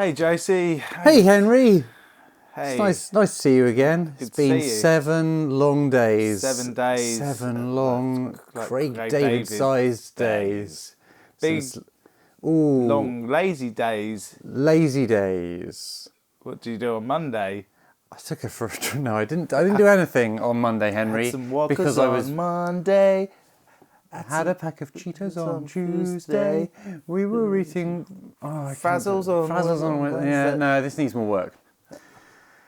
Hey Josie. Hey Henry. Hey. It's nice to see you again. It's been 7 long days. 7 days. 7 long like Craig Craig David-sized days. Big, long, lazy days. Lazy days. What do you do on Monday? I took her for a... No, I didn't do anything on Monday, Henry. Had some walkers because on I was Monday. had a pack of Cheetos on Tuesday. We were eating... Frazzles on Wednesday. Yeah, no, this needs more work.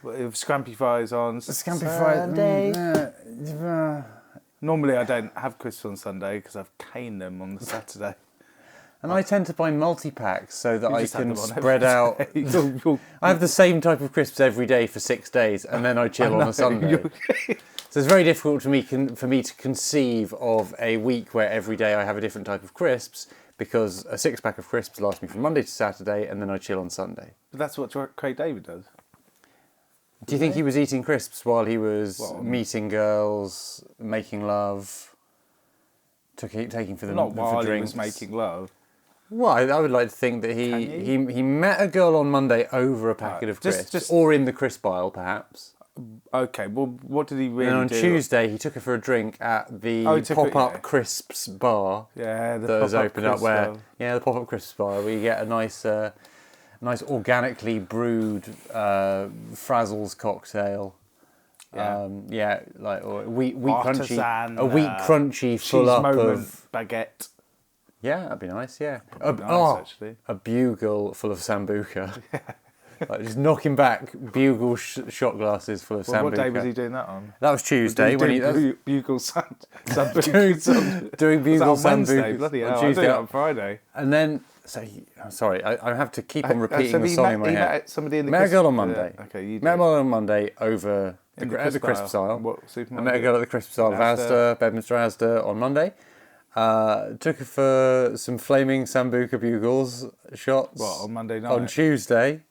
With scrumpy fries on Scampi Sunday. fries. Normally I don't have crisps on Sunday because I've caned them on the Saturday. And I tend to buy multi-packs so that I just have can them on spread every out. day. I have the same type of crisps every day for 6 days, and then I chill on a Sunday. So it's very difficult for me to conceive of a week where every day I have a different type of crisps, because a 6-pack of crisps lasts me from Monday to Saturday, and then I chill on Sunday. But that's what Craig David does. Do you think he was eating crisps while he was meeting girls, making love, taking for them Not for while drinks? he was making love. Well, I would like to think that he met a girl on Monday over a packet of crisps, or in the crisp aisle, perhaps. Okay, well, what did he really do? And on Tuesday, he took her for a drink at the pop-up crisps bar. Yeah, that was opened up where the pop-up crisps bar, where you get a nice organically brewed Frazzles cocktail. Like or wheat Artisan, crunchy, a wheat crunchy full up of baguette. Yeah, that'd be nice. Yeah, Actually. A bugle full of sambuca. Like just knocking back bugle shot glasses full of sambuca. What day was he doing that on? That was Tuesday when he bugle sambuca. doing bugle sambuca. Bloody hell! I did it on Friday. And then, I'm sorry, I have to keep on repeating the song in my head. Met somebody in the met a girl on Monday. Yeah. Okay, you did. Met a girl on Monday over at the crisp aisle. What supermarket? I met a girl at the crisp aisle of Asda, Bedminster Asda, on Monday. Took her for some flaming sambuca bugles shots. What, on Monday night? On Tuesday.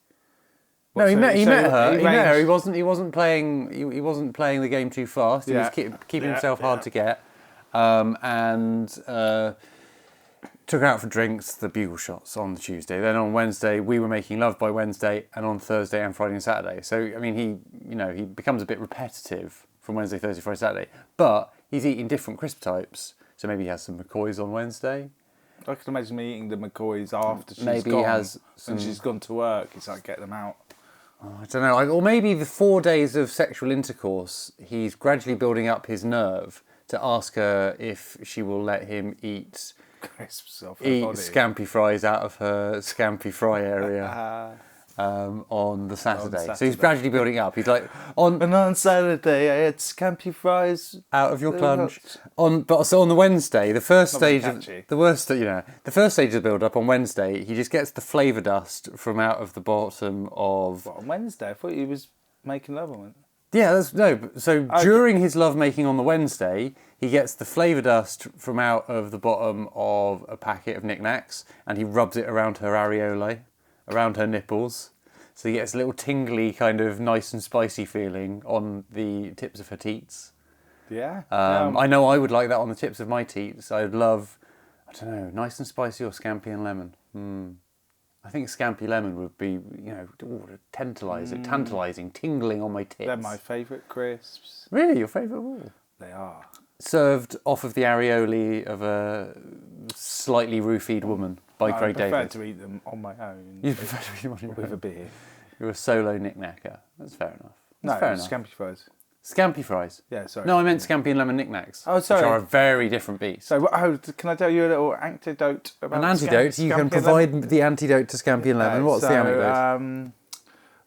No, he met her. He wasn't playing the game too fast. He was keeping himself hard to get. And took her out for drinks, the bugle shots on the Tuesday. Then on Wednesday, we were making love by Wednesday, and on Thursday and Friday and Saturday. So I mean, he becomes a bit repetitive from Wednesday, Thursday, Friday, Saturday. But he's eating different crisp types. So maybe he has some McCoys on Wednesday. I can imagine me eating the McCoys after she's maybe gone. He has and she's gone to work. He's like, get them out. Oh, I don't know. Or maybe the 4 days of sexual intercourse, he's gradually building up his nerve to ask her if she will let him eat crisps off her body. Scampi fries out of her Scampi fry area. On the Saturday. So he's gradually building up. He's like on Saturday I had scampi fries out of your clunge. On the Wednesday, the first stage of the first stage of the build up on Wednesday, he just gets the flavour dust from out of the bottom of. What, on Wednesday? I thought he was making love on Wednesday. Yeah, during his love making on the Wednesday, he gets the flavour dust from out of the bottom of a packet of knickknacks, and he rubs it around her areolae. Around her nipples, so he gets a little tingly kind of nice and spicy feeling on the tips of her teats. Yeah. I know I would like that on the tips of my teats. I'd love, I don't know, nice and spicy or scampi and lemon. I think scampi lemon would be, tantalising, tingling on my tits. They're my favourite crisps. Really, your favourite of all? They are. Served off of the areolae of a slightly roofied woman by Craig David. I prefer to eat them on my own. You prefer to eat them on your own? With a beer. You're a solo knick-knacker. That's fair enough. Fair enough. Scampi fries. Scampi fries? Yeah, sorry. No, I meant scampi and lemon knickknacks. Oh, sorry. Which are a very different beast. So, can I tell you a little antidote about an antidote? You can provide the antidote to scampi and lemon. What's the antidote?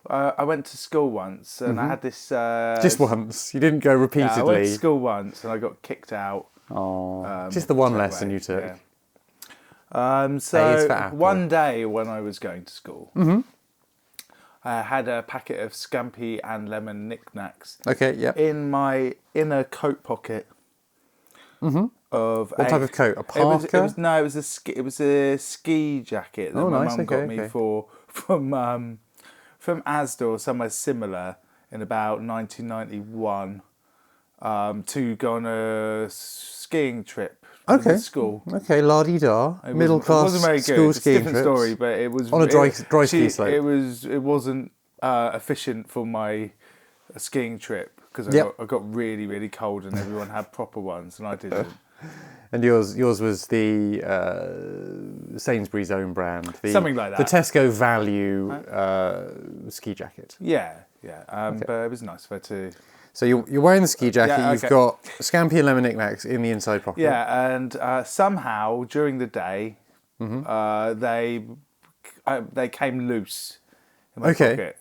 I went to school once and I had this... just once? You didn't go repeatedly? Yeah, I went to school once and I got kicked out. Oh, just the one lesson you took. Yeah. One day when I was going to school, I had a packet of scampi and lemon knickknacks in my inner coat pocket. Of what type of coat? A parka? It was a ski jacket that my mum got me from Asda or somewhere similar in about 1991 to go on a skiing trip Okay. School. Okay, la-di-da. Middle class. It wasn't very good. School skiing it's a different story, but it was on a dry ski slope. It wasn't efficient for my skiing trip because I got really, really cold, and everyone had proper ones, and I didn't. And yours was the Sainsbury's own brand, something like that. The Tesco Value ski jacket. Yeah. But it was nice for her to. So you're wearing the ski jacket. You've got scampi and lemon knickknacks in the inside pocket. Yeah, and somehow during the day, they came loose in my pocket,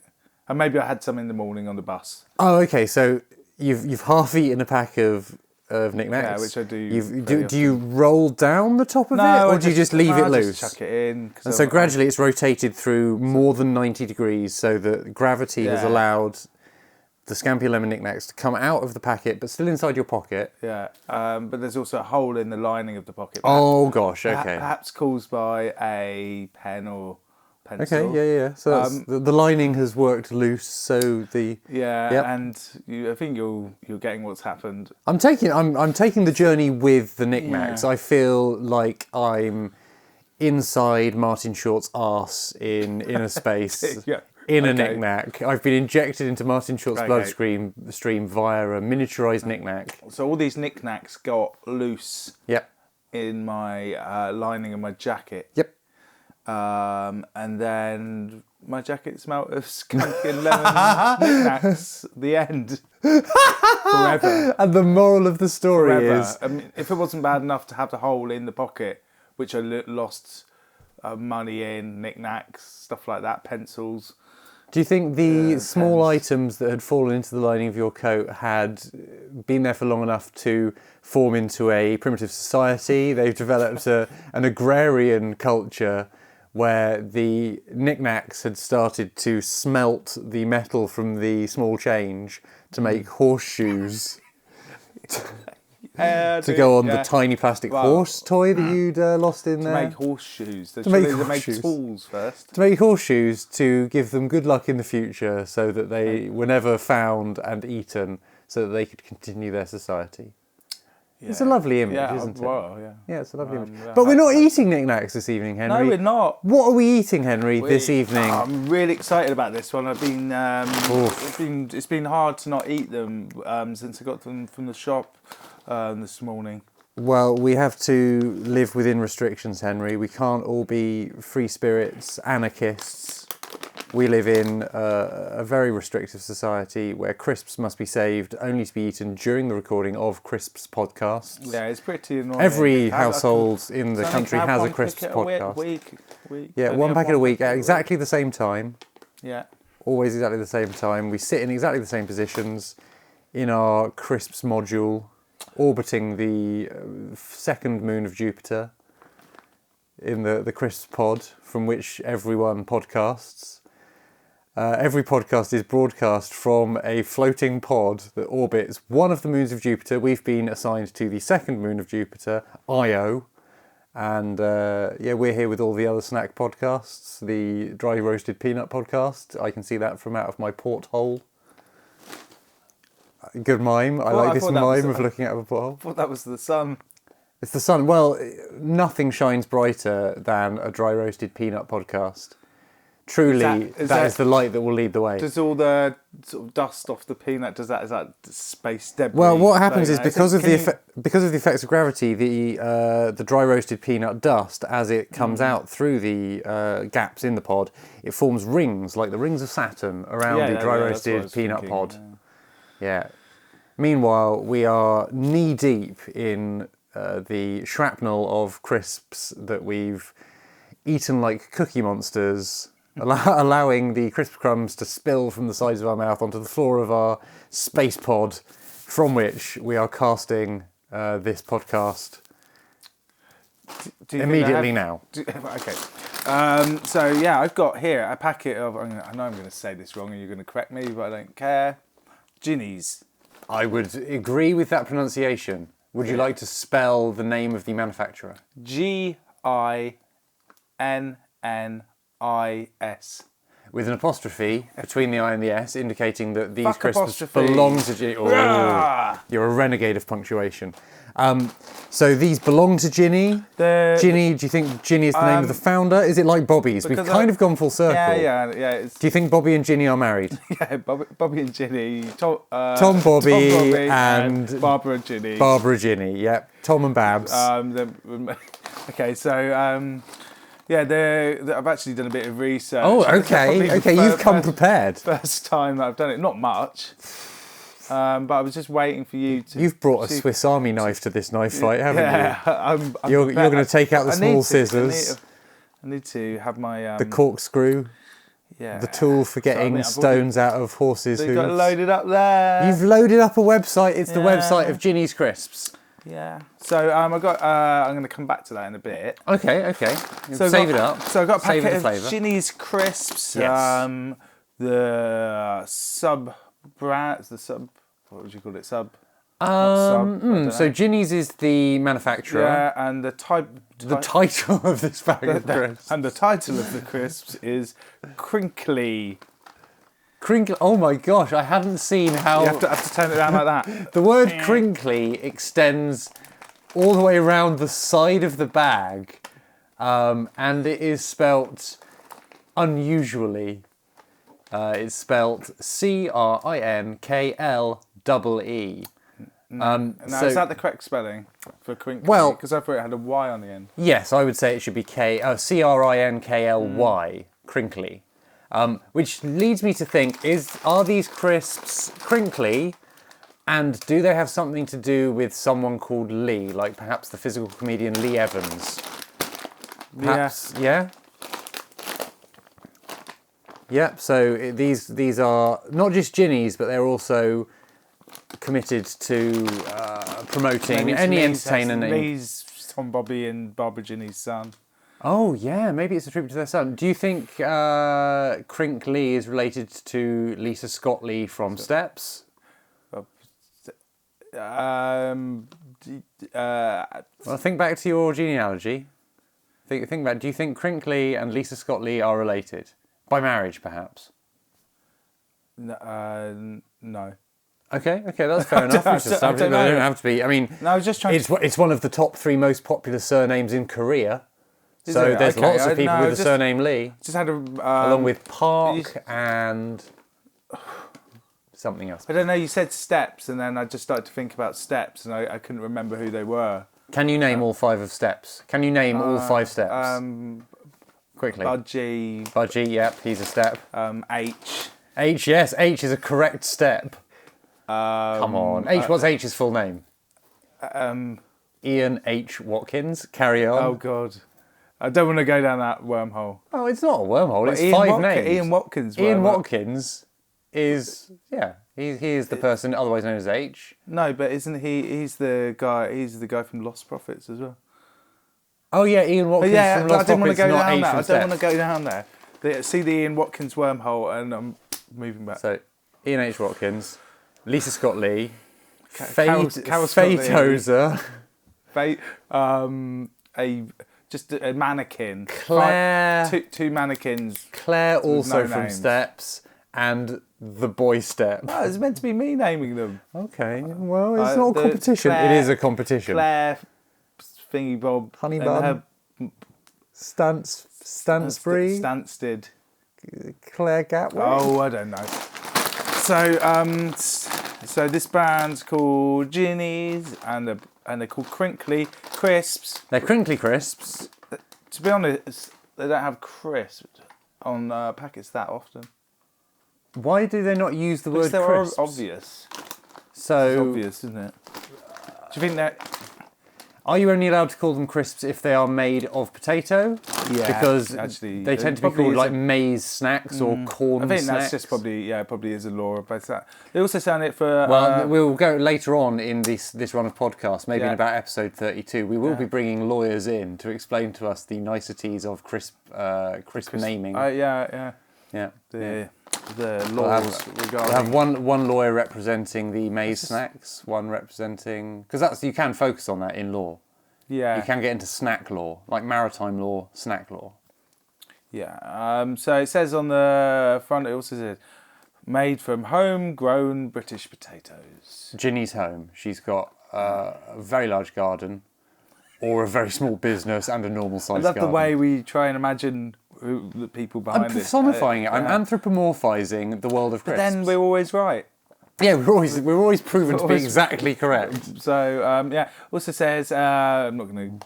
and maybe I had some in the morning on the bus. Oh, okay. So you've half eaten a pack of knickknacks. Yeah, which I do. Do you roll down the top of it, or do you just leave it loose? Just chuck it in. And so gradually it's rotated through more than 90 degrees, so that gravity has allowed the scampi lemon knickknacks to come out of the packet, but still inside your pocket. Yeah, but there's also a hole in the lining of the pocket. Oh gosh, okay. Perhaps caused by a pen or pencil. Okay, yeah. So the lining has worked loose, so the and I think you're getting what's happened. I'm taking the journey with the knickknacks. I feel like I'm inside Martin Short's arse in inner space. In a knick-knack. I've been injected into Martin Short's bloodstream via a miniaturised knick-knack. So all these knick-knacks got loose Yep. in my lining of my jacket. Yep. And then my jacket smelt of skunk and lemon knick-knacks. The end. Forever. And the moral of the story is... I mean, if it wasn't bad enough to have the hole in the pocket, which I lost money in, knick-knacks, stuff like that, pencils... Do you think the small items that had fallen into the lining of your coat had been there for long enough to form into a primitive society? They've developed an agrarian culture where the knickknacks had started to smelt the metal from the small change to make horseshoes. To go on the tiny plastic horse toy that you'd lost in there. To make horseshoes. To make tools first. To make horseshoes to give them good luck in the future so that they were never found and eaten so that they could continue their society. Yeah. It's a lovely image, isn't it? Yeah, it's a lovely image. But we're not eating knickknacks this evening, Henry. No, we're not. What are we eating, Henry, this evening? I'm really excited about this one. I've been it's been hard to not eat them since I got them from the shop this morning. Well, we have to live within restrictions, Henry. We can't all be free spirits, anarchists. We live in a very restrictive society where crisps must be saved only to be eaten during the recording of Crisps podcasts. Yeah, it's pretty annoying. Every household in the country has a Crisps podcast. Week. Yeah, one packet a week at exactly the same time. Yeah. Always exactly the same time. We sit in exactly the same positions in our Crisps module, orbiting the second moon of Jupiter in the Crisps pod, from which everyone podcasts. Every podcast is broadcast from a floating pod that orbits one of the moons of Jupiter. We've been assigned to the second moon of Jupiter, Io. And we're here with all the other snack podcasts. The Dry Roasted Peanut podcast. I can see that from out of my porthole. Good mime. I like this mime of looking out of a porthole. I thought that was the sun. It's the sun. Well, nothing shines brighter than a Dry Roasted Peanut podcast. Truly, that is the light that will lead the way. Does all the sort of dust off the peanut, is that space debris? Well, what happens is because of the effects of gravity, the dry roasted peanut dust, as it comes out through the gaps in the pod, it forms rings, like the rings of Saturn, around the dry roasted peanut pod. Yeah. Meanwhile, we are knee deep in the shrapnel of crisps that we've eaten like Cookie Monsters, allowing the crisp crumbs to spill from the sides of our mouth onto the floor of our space pod, from which we are casting this podcast immediately now. Okay. So yeah, I've got here a packet of, I know I'm going to say this wrong and you're going to correct me, but I don't care. Ginni's. I would agree with that pronunciation. Would you like to spell the name of the manufacturer? Ginnis. with an apostrophe between the I and the S, indicating that these Fuck crisps apostrophe. belong to Ginny. Oh, you're a renegade of punctuation. So these belong to Ginny. Ginny, do you think Ginny is the name of the founder? Is it like Bobby's? We've kind of gone full circle. Yeah. Do you think Bobby and Ginny are married? Yeah, Bobby and Ginny. Tom, Bobby, and Barbara and Ginny. Barbara Ginny, yep. Tom and Babs. Okay, so I've actually done a bit of research. Oh, okay. You've come prepared. First time that I've done it, not much. But I was just waiting for you to... You've brought a Swiss Army knife to this knife fight, haven't you? I'm you're going to take out the small scissors. I need to have my... the corkscrew. Yeah. The tool for getting stones out of horses' hooves. You've got loaded up there. You've loaded up a website. It's the website of Ginny's Crisps. Yeah. So I'm going to come back to that in a bit. Okay. So save it up. So I've got a packet of Ginny's Crisps. Yes. The sub-brand... What would you call it? So Ginny's is the manufacturer. Yeah, and the title of this bag of crisps. And the title of the crisps is Crinkly. Crinkly. Oh my gosh! I hadn't seen how. You have to turn it down like that. The word crinkly extends all the way around the side of the bag, and it is spelt unusually. It's spelt CRINKLEE. Now, is that the correct spelling for crinkly? Well, because I thought it had a Y on the end. Yes, I would say it should be CRINKLY, crinkly. Which leads me to think, are these crisps crinkly, and do they have something to do with someone called Lee, like perhaps the physical comedian Lee Evans? Perhaps, yeah? Yep, so these are not just Ginny's, but they're also committed to promoting any entertainer. Lee's Tom, Bobby and Barbara Ginny's son. Oh, yeah, maybe it's a tribute to their son. Do you think Crink Lee is related to Lisa Scott Lee from Steps? Well, think back to your genealogy. Think back. Do you think Crink Lee and Lisa Scott Lee are related? By marriage, perhaps? No. Okay, that's fair enough. I don't know. They don't have to be. I mean, no, I was just trying it's one of the top 3 most popular surnames in Korea. So there's lots of people with the surname Lee. Just had along with Park and something else. I don't know, you said Steps, and then I just started to think about Steps, and I couldn't remember who they were. Can you name all 5 of Steps? Can you name all 5 Steps? Quickly. Budgie, yep, he's a step. H, yes, H is a correct step. Come on. What's H's full name? Ian H. Watkins. Carry on. Oh, God. I don't want to go down that wormhole. Oh, it's not a wormhole. Well, it's 5 names. Ian Watkins. Ian Watkins is, he is the person otherwise known as H. No, but isn't he? He's the guy from Lost Prophets as well. Oh yeah, Ian Watkins from Lost Prophets. I don't want to go down there. See the Ian Watkins wormhole, and I'm moving back. So, Ian H. Watkins, Lisa Scott Lee, Carol Faye Tozer, just a mannequin. Claire. Two mannequins. Claire also from Steps, and the boy Step. Oh, it's meant to be me naming them. Okay, well, it's not a competition. It is a competition. Claire, Thingy Bob, Honeybun, Stansbury, Stansted, Claire Gatway. Oh, I don't know. So this brand's called Ginny's, and they're called Crinkly Crisps. They're Crinkly Crisps. To be honest, they don't have crisps on packets that often. Why do they not use the word crisps? Because they're obvious. So it's obvious, isn't it? Do you think that... Are you only allowed to call them crisps if they are made of potato? Yeah, because actually, they tend to be called like maize snacks or corn snacks. I think that's just probably is a law about that. They also sound it for... Well, we'll go later on in this run of podcasts, maybe in about episode 32. We will be bringing lawyers in to explain to us the niceties of crisp naming. Yeah. The laws regarding... We'll have one lawyer representing the maize snacks, one representing... Because you can focus on that in law. Yeah. You can get into snack law, like maritime law, snack law. Yeah. So it says on the front, it also says, made from home-grown British potatoes. Ginny's home. She's got a very large garden, or a very small business, and a normal sized garden. I love the way we try and imagine the people behind it. I'm personifying it. I'm anthropomorphizing the world of crisps. But then we're always right. Yeah, we're always proven to be exactly correct. So also says I'm not going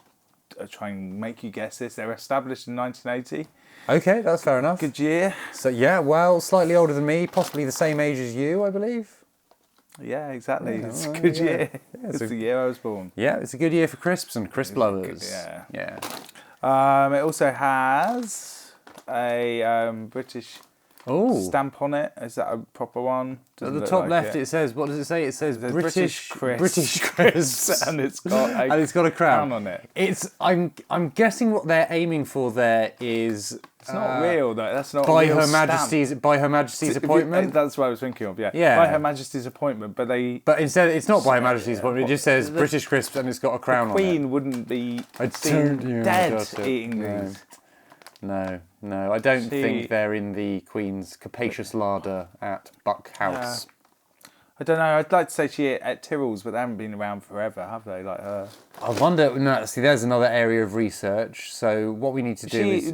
to try and make you guess this. They were established in 1980. Okay, that's fair enough. Good year. So yeah, well, slightly older than me, possibly the same age as you, I believe. Yeah, exactly. Yeah, it's a good year. Yeah, it's the year I was born. Yeah, it's a good year for crisps and crisp lovers. Yeah. It also has a British stamp on it. Is that a proper one? At the top left, it says, what does it say? It says British crisps. And it's got a crown on it. I'm guessing what they're aiming for there is... It's not real though. That's not by a real Her Majesty's appointment. That's what I was thinking of. Yeah. By Her Majesty's appointment, but instead it's not by Her Majesty's appointment. It just says British crisps and it's got a crown on it. The Queen wouldn't be seen dead eating these. No, I don't think they're in the Queen's capacious larder at Buck House. I don't know. I'd like to say she ate at Tyrrell's, but they haven't been around forever, have they? Like her. I wonder. No, see, there's another area of research. So what we need to do is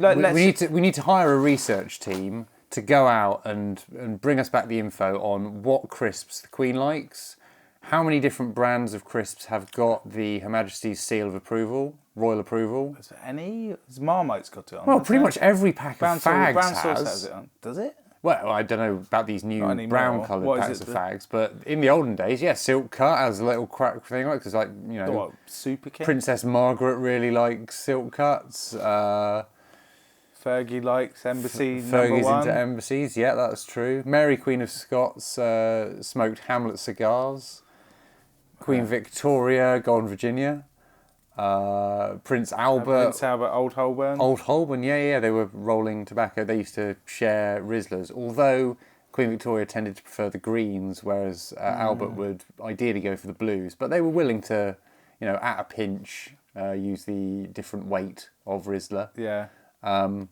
we need to hire a research team to go out and bring us back the info on what crisps the Queen likes. How many different brands of crisps have got the Her Majesty's seal of approval, royal approval? Is there any? Has Marmite's got it on? Well, pretty much every pack of fags has it on. Does it? Well, I don't know about these new brown-coloured packs of fags, but in the olden days, Silk Cut has a little crack thing, like because Super King? Princess Margaret really likes Silk Cuts. Fergie likes Embassy. Fergie's into Embassies. Yeah, that's true. Mary Queen of Scots smoked Hamlet cigars. Queen Victoria, Golden Virginia. Prince Albert, Old Holborn. Old Holborn, yeah, they were rolling tobacco. They used to share Rizzlers, although Queen Victoria tended to prefer the greens, whereas Albert would ideally go for the blues. But they were willing to, at a pinch, use the different weight of Rizzler. Yeah. Of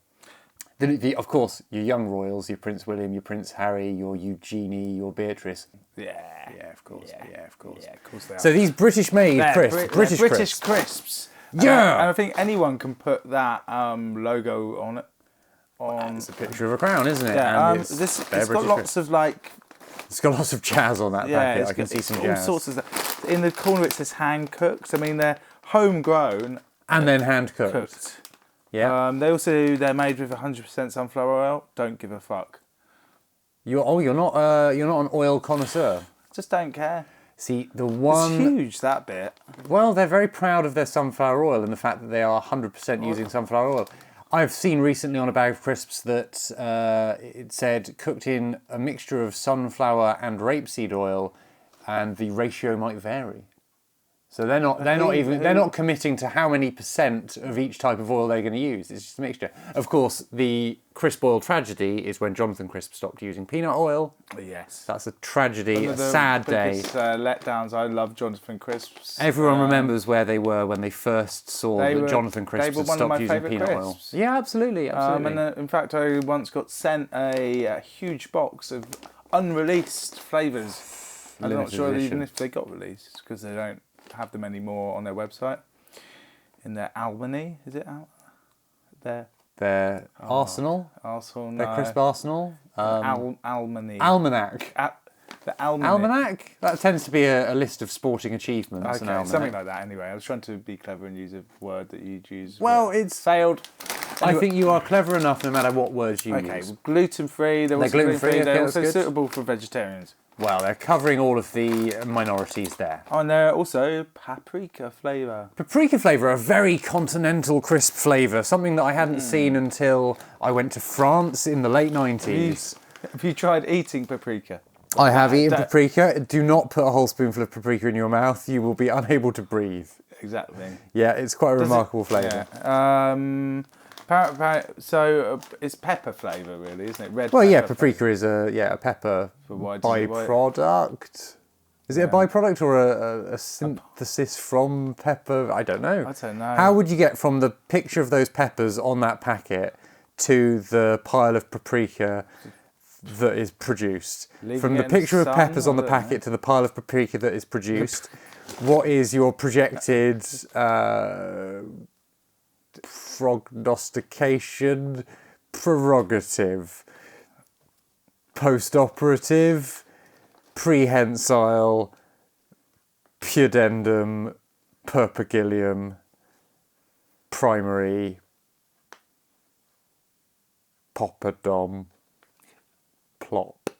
course, your young royals, your Prince William, your Prince Harry, your Eugenie, your Beatrice. Yeah, of course. Yeah, of course they are. So these British-made crisps, British crisps. Yeah. And I think anyone can put that logo on it. It's a picture of a crown, isn't it? Yeah. And it's got lots of It's got lots of jazz on that packet. I can see some jazz. All sorts of stuff. In the corner it says hand cooked. I mean, they're homegrown and then hand cooked. Yeah. They're made with 100% sunflower oil. Don't give a fuck. You're not an oil connoisseur. Just don't care. See, it's huge, that bit. Well, they're very proud of their sunflower oil and the fact that they are 100% using sunflower oil. I've seen recently on a bag of crisps that it said cooked in a mixture of sunflower and rapeseed oil, and the ratio might vary. So they're not committing to how many % of each type of oil they're going to use. It's just a mixture. Of course, the crisp oil tragedy is when Jonathan Crisp stopped using peanut oil. Yes, that's a tragedy, a sad day. Letdowns. I love Jonathan Crisps. Everyone remembers where they were when they first saw that Jonathan Crisp had stopped using peanut oil. Yeah, absolutely. In fact, I once got sent a huge box of unreleased flavours. I'm not sure even if they got released because they don't have them anymore on their website. In their Albany, is it out? Their Arsenal? Arsenal, no. Their crisp Arsenal? Almanac. The Almanac? That tends to be a list of sporting achievements. Okay, something like that anyway. I was trying to be clever and use a word that you'd use. Well, it's failed. I think you are clever enough no matter what words you use. Okay, gluten-free. They're gluten-free. They're also suitable for vegetarians. Well, they're covering all of the minorities there. Oh, and they're also paprika flavour. Paprika flavour, a very continental crisp flavour, something that I hadn't seen until I went to France in the late 90s. Have you tried eating paprika? I have eaten paprika. Do not put a whole spoonful of paprika in your mouth. You will be unable to breathe. Exactly. Yeah, it's quite a remarkable flavour. Yeah. So it's pepper flavour, really, isn't it? Red. Well, yeah, paprika is a pepper byproduct. Is it a byproduct or a synthesis from pepper? I don't know. I don't know. How would you get from the picture of those peppers on that packet to the pile of paprika that is produced. Leaving From the it in the picture of sun, peppers on the I don't know. packet to the pile of paprika that is produced, what is your projected prognostication, prerogative, post-operative, prehensile, pudendum, purpagilium, primary, poppadom, plop?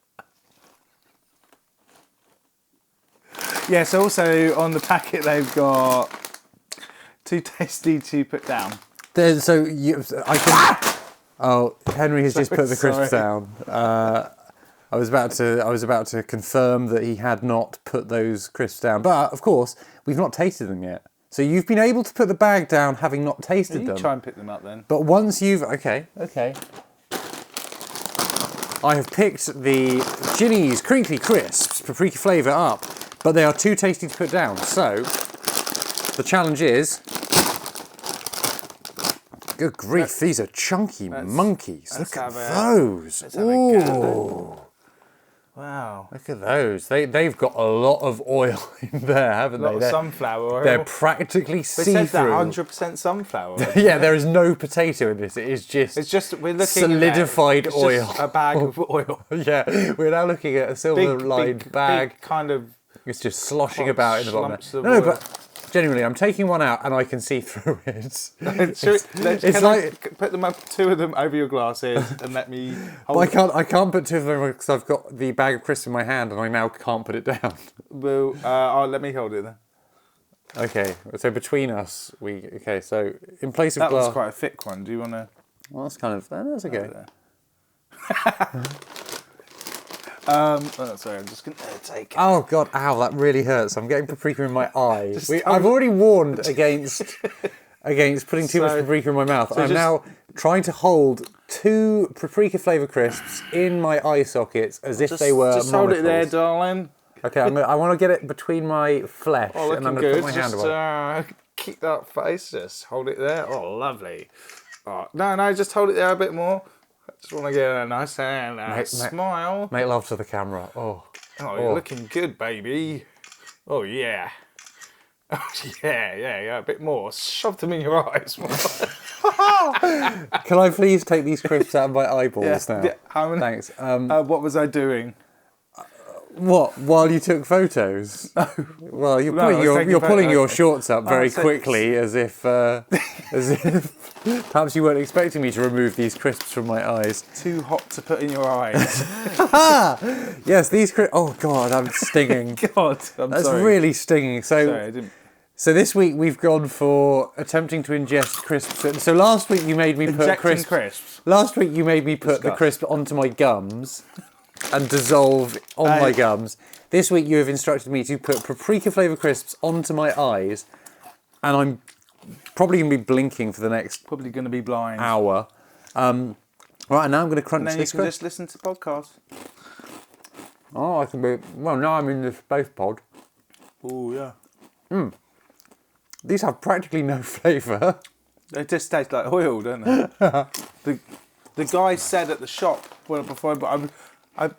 Yes, also on the packet they've got too tasty to put down. Oh, Henry has just put the crisps Sorry. down. I was about to confirm that he had not put those crisps down, but of course we've not tasted them yet. So you've been able to put the bag down, having not tasted them. You try and pick them up then. But once you've okay. I have picked the Ginni's Crinkly Crisps paprika flavour up, but they are too tasty to put down. So the challenge is. Good grief, these are chunky monkeys. Look at those. Ooh. Wow. Look at those. They've got a lot of oil in there, haven't A lot they? of sunflower oil. They're practically see-through. They said that 100% sunflower oil. Yeah, there is no potato in this. It is just, we're looking solidified at oil. Just a bag of oil. Yeah, we're now looking at a silver-lined bag. Big kind of. It's just sloshing about in the bottom. No, oil. But genuinely, I'm taking one out and I can see through it. It's like put them up, two of them over your glasses and let me. Hold I can't put two of them because I've got the bag of crisps in my hand and I now can't put it down. Well, let me hold it then. Okay, so between us, so in place of that glass. was quite a thick one. Do you want to? Well, that's that's okay. Sorry, I'm just going to take it. Oh God, ow, that really hurts. I'm getting paprika in my eye. I've already warned against putting too much paprika in my mouth. I'm now trying to hold 2 paprika flavoured crisps in my eye sockets as if they were Just hold it there, monocles. darling. Okay, I want to get it between my flesh and I'm going to put my hand away. Keep that face, just hold it there. Oh, lovely. Oh, no, just hold it there a bit more. I just want to get a nice smile. Make love to the camera. Oh, you're looking good, baby. Oh, yeah. Oh, yeah. A bit more. Shove them in your eyes. Can I please take these crisps out of my eyeballs now? Yeah, how many? Thanks. What was I doing? What? While you took photos? Well, you're pulling your shorts up very quickly, as if perhaps you weren't expecting me to remove these crisps from my eyes. Too hot to put in your eyes. Yes, these crisps. Oh God, I'm stinging. God, That's really stinging. Sorry, I didn't. So this week we've gone for attempting to ingest crisps. So last week you made me put crisps. Last week you made me put the crisp onto my gums and dissolve on my gums. This week you have instructed me to put paprika flavoured crisps onto my eyes, and I'm probably going to be blinking for the next Probably going to be blind. hour. Right, now I'm going to crunch And then this you can crisp. just listen to podcasts. Oh, I can be... Well, now I'm in the space pod. Oh, yeah. These have practically no flavour. They just taste like oil, don't they? The guy said at the shop before,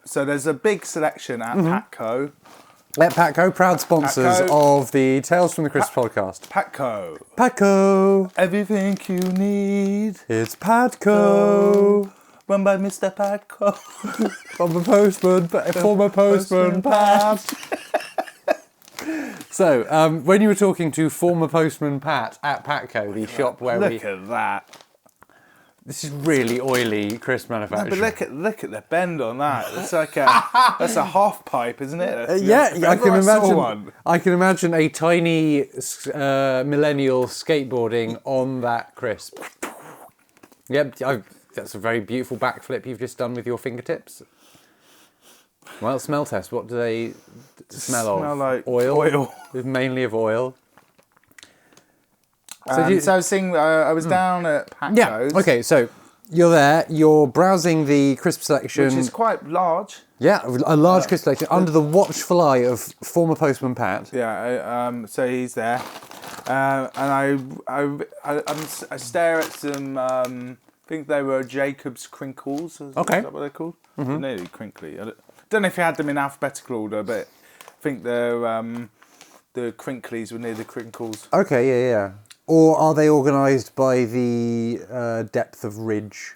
so there's a big selection at Patco. Let Patco, proud sponsors of the Tales from the Crisp podcast. Patco. Patco. Everything you need. It's Patco. Run by Mr. Patco. Former postman Pat. So, when you were talking to former postman Pat at Patco, the shop where Look at that. This is really oily crisp manufacturing. No, but look at the bend on that. It's like that's a half pipe, isn't it? I can imagine a tiny millennial skateboarding on that crisp. Yep, that's a very beautiful backflip you've just done with your fingertips. Well, smell test. What do they smell of? Smell like oil. Mainly of oil. So I was seeing. I was down at Patco's. Yeah. Okay. So you're there. You're browsing the crisp selection, which is quite large. Yeah, a large crisp selection under the watchful eye of former postman Pat. Yeah. So he's there, and I stare at some think they were Jacob's Crinkles. Is Okay. that what they're called? They're nearly crinkly. I don't know if you had them in alphabetical order, but I think the Crinklies were near the Crinkles. Okay, yeah. Or are they organised by the depth of ridge?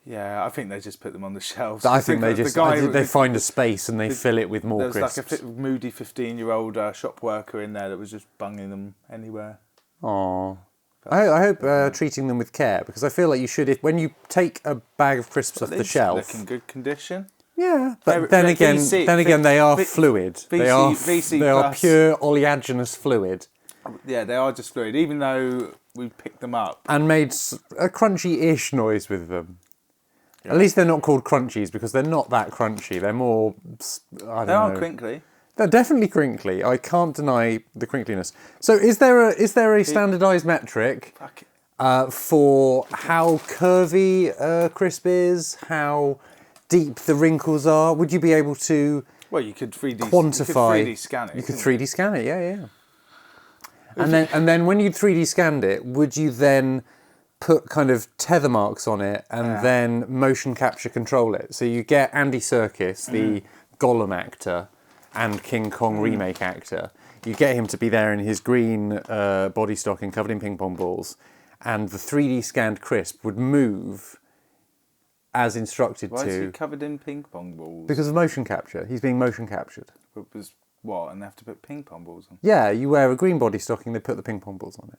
Yeah, I think they just put them on the shelves. I think they find a space and they fill it with more crisps. There was like a moody 15-year-old shop worker in there that was just bunging them anywhere. Aww. I hope treating them with care, because I feel like you should, when you take a bag of crisps off the shelf. They're in good condition. Yeah, but then again, they are fluid. They are pure oleaginous fluid. Yeah, they are just fluid, even though we picked them up. And made a crunchy-ish noise with them. Yeah. At least they're not called crunchies, because they're not that crunchy. They're more, I don't know. They are crinkly. They're definitely crinkly. I can't deny the crinkliness. So is there a standardised metric for how curvy crisp is, how deep the wrinkles are? Would you be able to you could 3D quantify? You could 3D scan it. You could 3D scan it, yeah. And then when you 3D scanned it, would you then put kind of tether marks on it and then motion capture control it? So you get Andy Serkis, the Gollum actor and King Kong remake actor. You get him to be there in his green body stocking covered in ping pong balls, and the 3D scanned crisp would move as instructed to. Why is he covered in ping pong balls? Because of motion capture. He's being motion captured. It was what? And they have to put ping pong balls on? Yeah, you wear a green body stocking, they put the ping pong balls on it.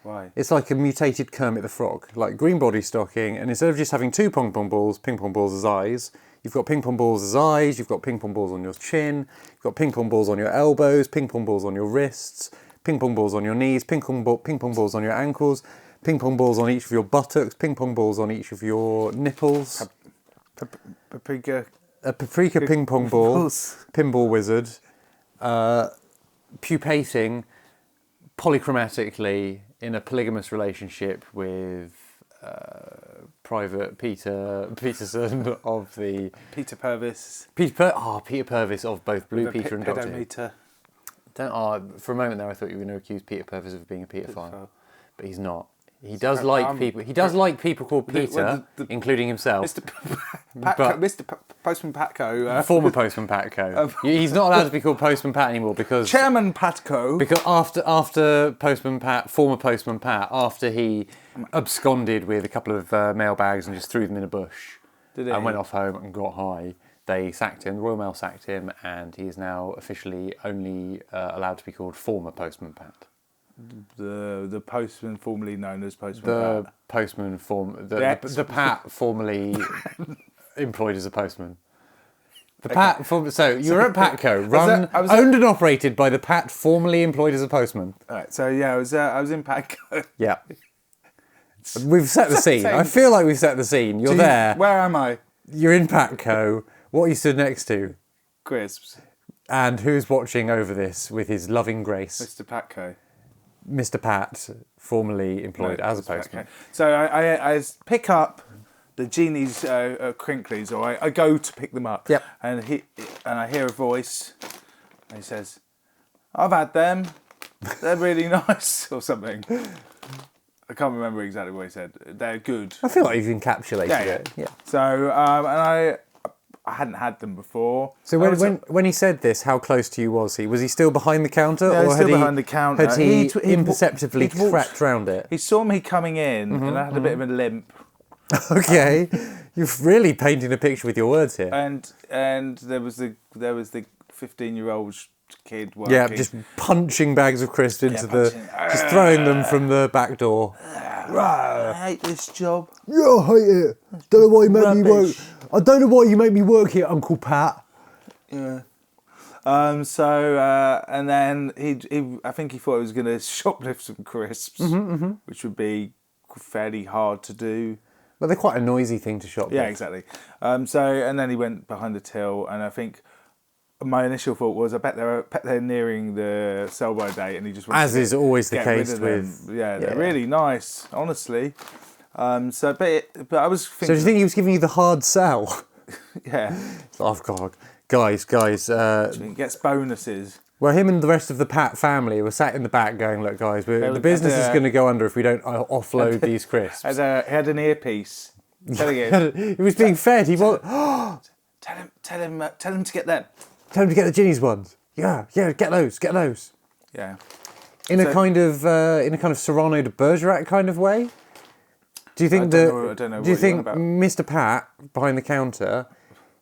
Why? It's like a mutated Kermit the Frog, like green body stocking, and instead of just having two ping pong balls as eyes, you've got ping pong balls as eyes, you've got ping pong balls on your chin, you've got ping pong balls on your elbows, ping pong balls on your wrists, ping pong balls on your knees, ping pong balls on your ankles, ping pong balls on each of your buttocks, ping pong balls on each of your nipples. A paprika ping pong ball, pinball wizard, pupating polychromatically in a polygamous relationship with Private Peterson of the... Peter Purvis. Peter Purvis of both Blue Peter and Doctor Who. For a moment there I thought you were going to accuse Peter Purvis of being a paedophile, but he's not. He does like people. He does like people called Peter, including himself. Mr. Postman Patco. Former Postman Patco. He's not allowed to be called Postman Pat anymore because Chairman Patco. Because after Postman Pat, former Postman Pat, after he absconded with a couple of mailbags and just threw them in a bush, and went off home and got high, they sacked him. The Royal Mail sacked him, and he is now officially only allowed to be called former Postman Pat. The postman formerly known as Postman the Pat. Postman the Pat formerly employed as a postman. So you were at Patco, owned and operated by the Pat formerly employed as a postman. All right, so yeah, I was in Patco. Yeah. We've set the scene. I feel like we've set the scene. You're there. Where am I? You're in Patco. What are you stood next to? Crisps. And who's watching over this with his loving grace? Mr. Patco. Mr. Pat, formerly employed as a postman. So I pick up the Ginni's crinklies, or I go to pick them up. Yep. And I hear a voice, and he says, "I've had them. They're really nice," or something. I can't remember exactly what he said. They're good. I feel like you've encapsulated it. Yeah. So and I hadn't had them before. So when he said this, how close to you was he? Was he still behind the counter? Yeah, still behind the counter. Had he imperceptibly crept round it? He saw me coming in, and I had a bit of a limp. Okay, you're really painting a picture with your words here. And there was the 15-year-old kid working. Yeah, just punching bags of crisps into just throwing them from the back door. I hate this job. Yeah, I hate it. Don't know why you make me work. I don't know why you make me work here, Uncle Pat. Yeah. And then I think he thought he was going to shoplift some crisps, which would be fairly hard to do. But they're quite a noisy thing to shoplift. Yeah, exactly. And then he went behind the till, and I think my initial thought was, I bet they're nearing the sell-by date, and he just as is always the case with. Yeah, they're really nice, honestly. But I was thinking. So do you think he was giving you the hard sell? Yeah. Oh God, guys. He gets bonuses. Well, him and the rest of the Pat family were sat in the back going, look, guys, the business is going to go under if we don't offload these crisps. He had an earpiece telling him. He was being fed. He was... Tell him to get them. Tell him to get the Ginni's ones. Yeah, get those. Yeah. In a kind of Cyrano de Bergerac kind of way. Do you think Mr. Pat behind the counter,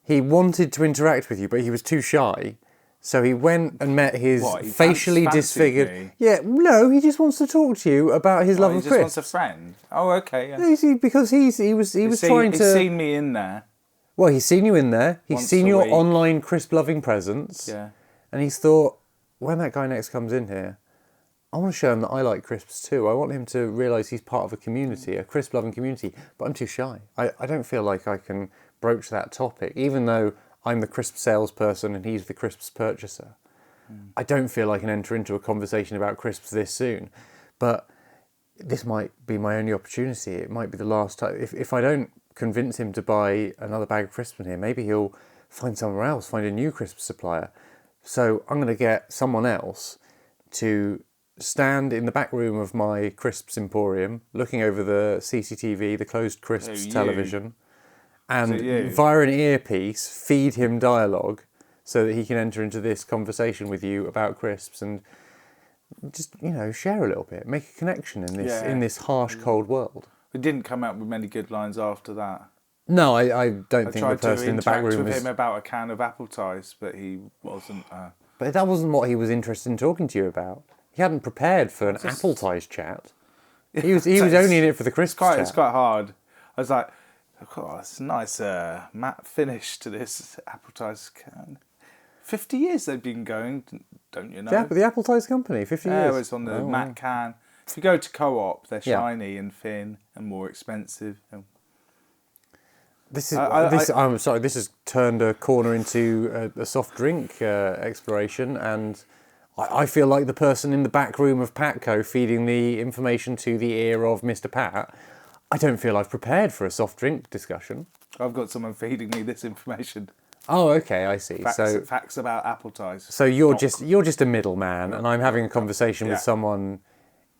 he wanted to interact with you, but he was too shy? So he went and met his facially disfigured... Me? Yeah, no, he just wants to talk to you about his love of crisps. He just wants a friend. Oh, okay. Yeah. No, because he was trying to... He's seen me in there. Well, he's seen you in there. He's seen your online crisp-loving presence. Yeah. And he's thought, when that guy next comes in here, I want to show him that I like crisps too. I want him to realise he's part of a community, a crisp-loving community. But I'm too shy. I don't feel like I can broach that topic, even though I'm the crisp salesperson and he's the crisps purchaser. I don't feel I can enter into a conversation about crisps this soon. But this might be my only opportunity. It might be the last time. If I don't convince him to buy another bag of crisps in here, maybe he'll find somewhere else, find a new crisp supplier. So I'm going to get someone else to stand in the back room of my crisps emporium, looking over the CCTV, the closed crisps television, and via an earpiece feed him dialogue so that he can enter into this conversation with you about crisps and just, share a little bit, make a connection in this harsh, cold world. We didn't come out with many good lines after that. No, I don't think the person in the back room was... I tried to interact with him about a can of apple ties, but he wasn't... But that wasn't what he was interested in talking to you about. He hadn't prepared for an apple ties chat. He was only in it for the crisp chat. It's quite hard. I was like, oh, it's a nice matte finish to this apple ties can. 50 years they've been going, don't you know? Yeah, but the apple ties company, 50 years. Yeah, it's on the matte can. If you go to Co-op, they're shiny and thin and more expensive. I'm sorry, this has turned a corner into a soft drink exploration, and I feel like the person in the back room of Patco feeding the information to the ear of Mr. Pat. I don't feel I've prepared for a soft drink discussion. I've got someone feeding me this information. Oh, okay, I see. Facts about apple ties. So you're just a middleman, and I'm having a conversation with someone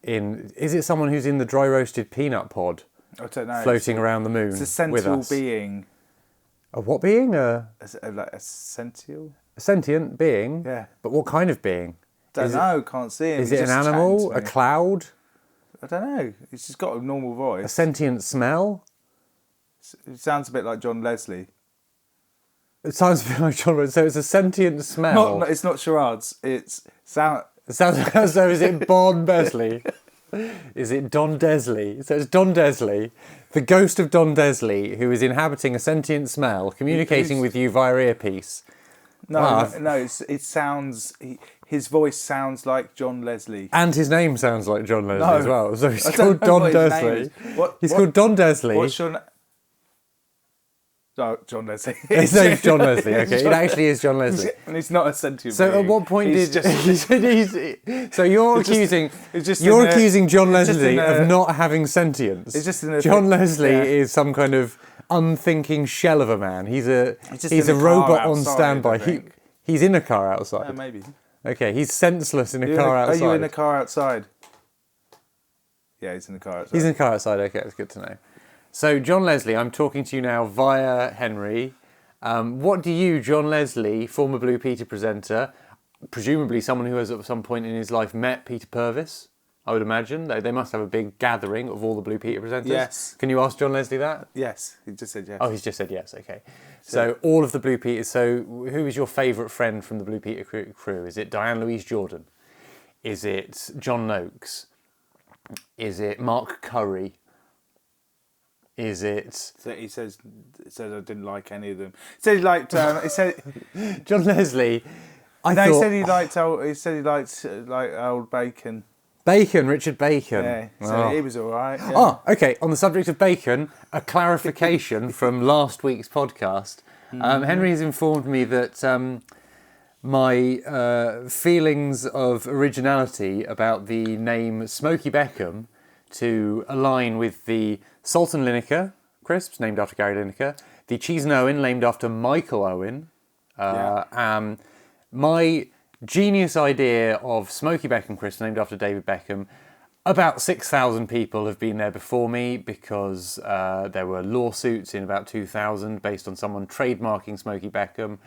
in... Is it someone who's in the dry roasted peanut pod? I don't know. Floating around the moon with us. It's a sentient being. A what being? Like a sentient? A sentient being? Yeah. But what kind of being? Don't know, can't see him. Is it an animal? A cloud? I don't know. He's just got a normal voice. A sentient smell? It sounds a bit like John Leslie. It sounds a bit like John Leslie. So it's a sentient smell. It's not charades. It sounds so is it Bon Besley? Is it Don Desley? So it's Don Desley, the ghost of Don Desley, who is inhabiting a sentient smell, communicating with you via earpiece. No, it sounds... His voice sounds like John Leslie. And his name sounds like John Leslie as well. So he's called Don Desley. He's called Don Desley. What's your name? Oh, John Leslie. His name's John Leslie, okay. It actually is John Leslie. And he's not a sentient being. At what point so you're accusing John Leslie of not having sentience. It's just John Leslie is some kind of unthinking shell of a man. He's a robot on standby. He's in a car outside. Yeah, maybe. Okay, he's senseless in a car outside. Are you in a car outside? Yeah, he's in the car outside. He's in the car outside, okay, that's good to know. So, John Leslie, I'm talking to you now via Henry. What do you, John Leslie, former Blue Peter presenter, presumably someone who has at some point in his life met Peter Purvis, I would imagine. They must have a big gathering of all the Blue Peter presenters. Yes. Can you ask John Leslie that? Yes, he just said yes. Oh, he's just said yes, okay. So all of the Blue Peters. So who is your favourite friend from the Blue Peter crew? Is it Diane Louise Jordan? Is it John Noakes? Is it Mark Curry? Is it... So he says I didn't like any of them. He said he liked... he said John Leslie... he said he liked old Bacon. Bacon, Richard Bacon. Yeah, so he was all right. Yeah. Oh, okay. On the subject of bacon, a clarification from last week's podcast. Henry has informed me that my feelings of originality about the name Smokey Beckham to align with the Salt and Lineker crisps, named after Gary Lineker, the Cheese and Owen, named after Michael Owen, my genius idea of Smoky Beckham Crisp, named after David Beckham. About 6,000 people have been there before me because there were lawsuits in about 2000 based on someone trademarking Smoky Beckham.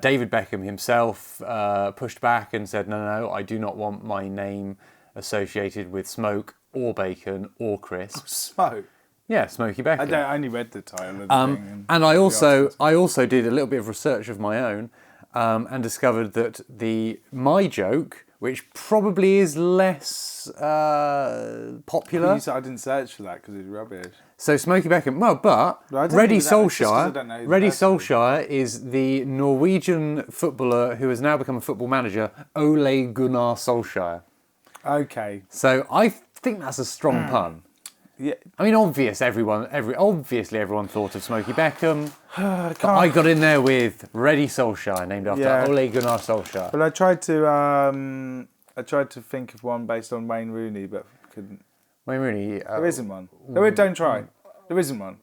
David Beckham himself pushed back and said, no, I do not want my name associated with smoke or bacon or crisps. Smoke? Yeah, Smoky Beckham. I only read the title of the thing. And I also did a little bit of research of my own and discovered that my joke, which probably is less popular. I didn't search for that because it's rubbish. So Smoky Beckham, Reddy Solskjaer is the Norwegian footballer who has now become a football manager, Ole Gunnar Solskjaer. Okay. So I think that's a strong pun. Yeah. I mean, obviously everyone thought of Smoky Beckham. I got in there with Reddy Solskjaer, named after Ole Gunnar Solskjaer. But I tried to think of one based on Wayne Rooney, but couldn't. Wayne Rooney. There isn't one. No, don't try. There isn't one.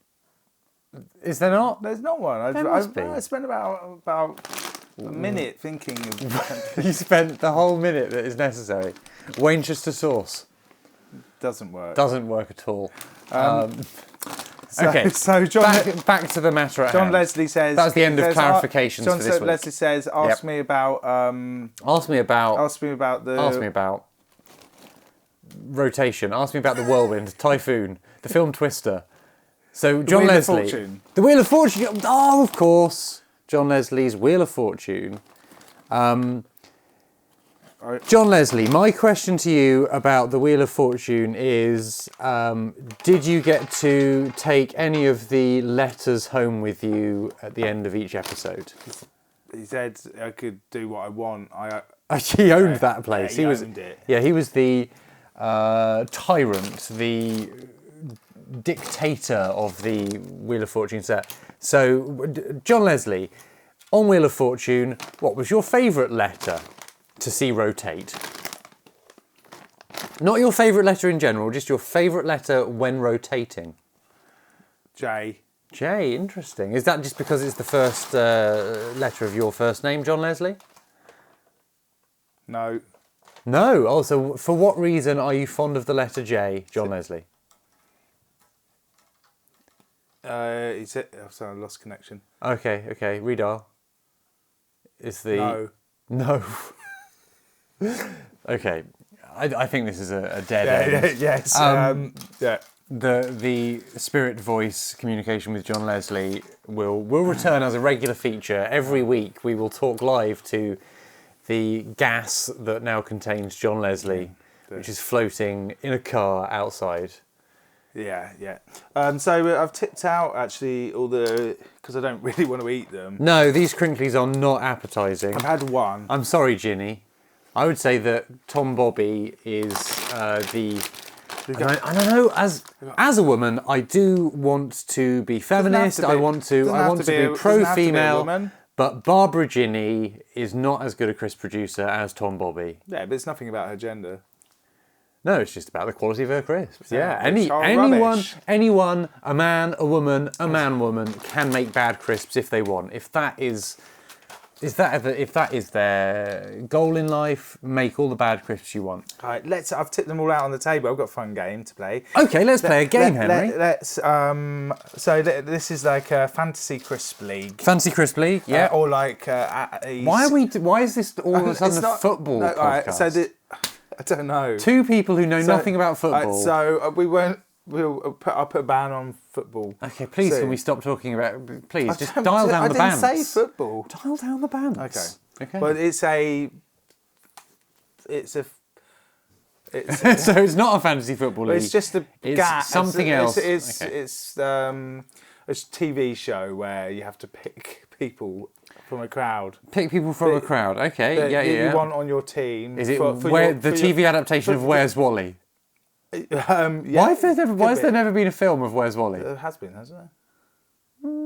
Is there not? There's not one. I spent about a minute thinking of. You spent the whole minute that is necessary. Winchester sauce. Doesn't work. Doesn't work at all. Okay. So John, back to the matter at John hand. Leslie says that's the end of clarifications for this week. Leslie says, ask me about rotation. Ask me about the whirlwind, typhoon, the film Twister. So John Leslie, the Wheel of Fortune. Oh, of course, John Leslie's Wheel of Fortune. John Leslie, my question to you about the Wheel of Fortune is, did you get to take any of the letters home with you at the end of each episode? He said I could do what I want. He owned that place. Yeah, he owned it. Yeah, he was the tyrant, the dictator of the Wheel of Fortune set. So, John Leslie, on Wheel of Fortune, what was your favourite letter to see rotate? Not your favourite letter in general, just your favourite letter when rotating. J. J, interesting. Is that just because it's the first letter of your first name, John Leslie? No. No. Oh, so for what reason are you fond of the letter J, John Leslie? He said, sorry, I lost connection. Okay. Redial. It's the... No. Okay. I think this is a dead end. Yes. The spirit voice communication with John Leslie will return as a regular feature. Every week we will talk live to the gas that now contains John Leslie, which is floating in a car outside. Yeah. So I've tipped out actually all the, because I don't really want to eat them. No, these crinklies are not appetising. I've had one. I'm sorry, Ginny. I would say that Tom Bobby is the... I don't know. As a woman, I do want to be feminist. I want to be pro-female. But Barbara Ginny is not as good a crisp producer as Tom Bobby. Yeah, but it's nothing about her gender. No, it's just about the quality of her crisps. Yeah, anyone, a man, a woman, a man-woman can make bad crisps if they want. If that is their goal in life, make all the bad crisps you want. All right, I've tipped them all out on the table. I've got a fun game to play. Okay, let's play a game, Henry. This is like a fantasy crisp league. Fantasy crisp league, yeah. Or like why is this all of a sudden a football podcast? All right, so I don't know. Two people who know nothing about football. I'll put a ban on football. Okay, please, can we stop talking about... Please, just dial down the bands. I didn't say football. Dial down the bands. Okay. But it's a... So it's not a fantasy football league. It's just it's something else. It's a TV show where you have to pick people from a crowd. Pick people from a crowd. Okay, yeah. You want on your team. Is it the TV adaptation of Where's Wally? Why has there never been a film of Where's Wally? There has been, hasn't there?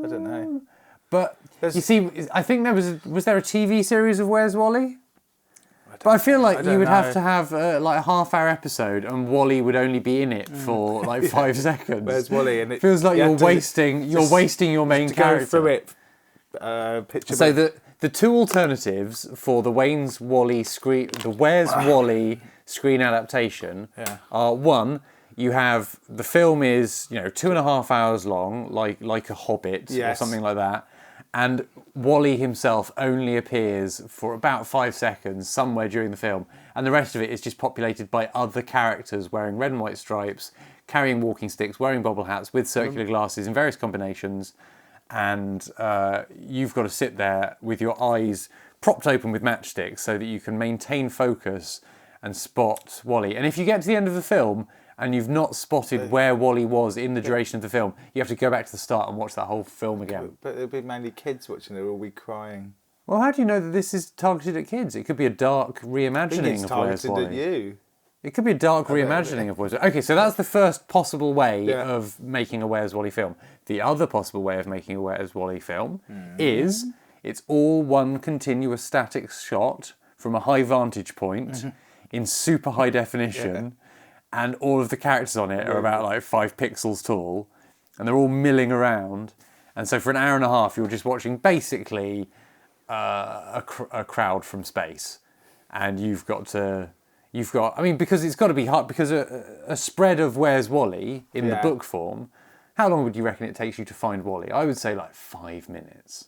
I don't know. But you see, I think was there a TV series of Where's Wally? But I feel like you would have to have like a half-hour episode, and Wally would only be in it for like 5 seconds. Where's Wally? And it feels like you're wasting your main character. Go through it. So the two alternatives for the Where's Wally screen adaptation are: one, you have the film is 2.5 hours long, like a Hobbit or something like that, and Wally himself only appears for about 5 seconds somewhere during the film, and the rest of it is just populated by other characters wearing red and white stripes, carrying walking sticks, wearing bobble hats with circular glasses in various combinations, and you've got to sit there with your eyes propped open with matchsticks so that you can maintain focus and spot Wally. And if you get to the end of the film and you've not spotted where Wally was in the duration of the film, you have to go back to the start and watch that whole film again. But it'll be mainly kids watching it, or will be crying. Well, how do you know that this is targeted at kids? It could be a dark reimagining of Where's Wally. At you. It could be a dark reimagining of Where's Wally. Okay, so that's the first possible way of making a Where's Wally film. The other possible way of making a Where's Wally film is it's all one continuous static shot from a high vantage point in super high definition. And all of the characters on it are about 5 pixels tall, and they're all milling around. And so for an hour and a half, you're just watching basically a crowd from space. And because it's got to be hard, because a spread of Where's Wally in the book form, how long would you reckon it takes you to find Wally? I would say 5 minutes.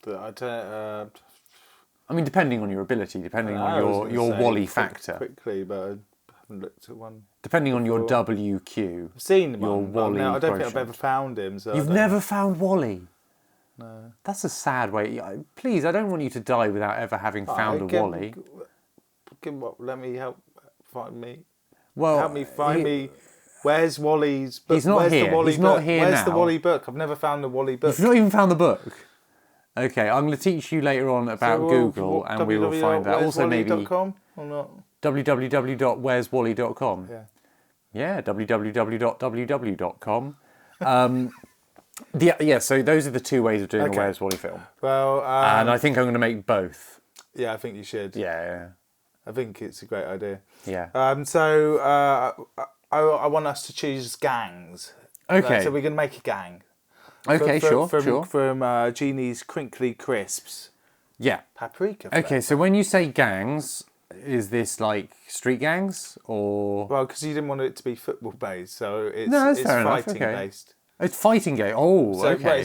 I mean, depending on your ability, depending on your Wally factor. Quickly, but I haven't looked at one. Depending on your WQ. I've seen your Wally. I don't think I've ever found him. So You've never found Wally? No. That's a sad way. Please, I don't want you to die without ever having found a Wally. Let me help find me. Well, help me find me. Where's Wally's book? He's not here. He's not here now. Where's the Wally book? I've never found the Wally book. You've not even found the book? Okay, I'm going to teach you later on about Google, and we will find that. Also, maybe or not? www.where'swally.com. Yeah, www.ww.com. So those are the two ways of doing a Where's Wally film. Well, and I think I'm going to make both. Yeah, I think you should. Yeah. I think it's a great idea. Yeah. I want us to choose gangs. Okay. So we're going to make a gang. Okay, sure. From Ginni's Crinkly Crisps. Yeah. Paprika. Okay, so when you say gangs, is this like street gangs or? Well, because you didn't want it to be football based, so it's fighting based. It's fighting game. Oh, so, okay.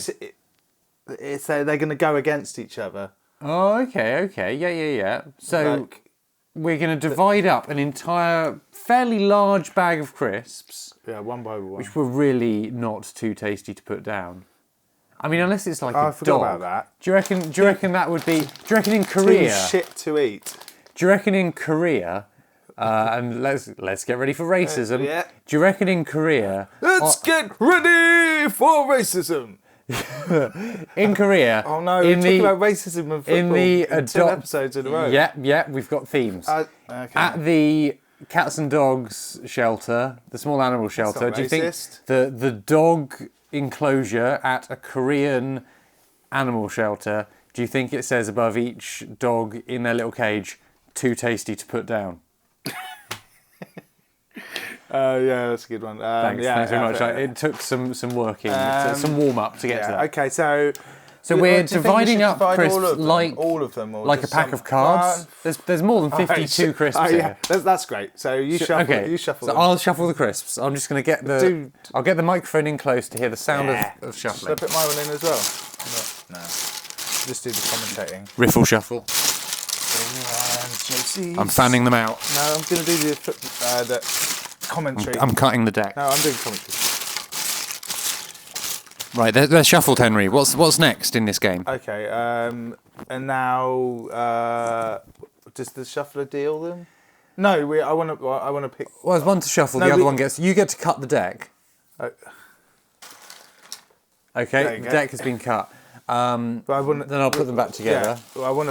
It's they're going to go against each other. Oh, okay. Yeah. So we're going to divide up an entire fairly large bag of crisps. Yeah, one by one. Which were really not too tasty to put down. I mean, unless it's like a I forgot about that. Do you reckon that would be? Do you reckon in Korea? Too shit to eat. Do you reckon in Korea? And let's get ready for racism. Yeah. Do you reckon in Korea? Let's get ready for racism. In Korea. Oh no! We're talking about racism and football in 2 episodes in a row. Yeah. We've got themes. At the cats and dogs shelter, the small animal shelter. Do you think the dog enclosure at a Korean animal shelter? Do you think it says above each dog in their little cage, "Too tasty to put down"? Yeah, that's a good one. Thanks very much. It took some working, some warm up to get to that. Okay, so we're dividing up crisps all of them, like a pack of cards. There's more than 52 crisps here. That's great. So you shuffle. Okay. You shuffle. So them. I'll shuffle the crisps. I'm just going to get I'll get the microphone in close to hear the sound of shuffling. Should I put my one in as well? No. Just do the commentating. Riffle shuffle. I'm fanning them out. No, I'm going to do the commentary. I'm cutting the deck. No, I'm doing commentary. Right, they're shuffled, Henry. What's next in this game? Okay, and now does the shuffler deal them? No, I want to pick. Well, there's one to shuffle. The other one you get to cut the deck. Okay, the deck has been cut. Then I'll put them back together. Yeah, well, I want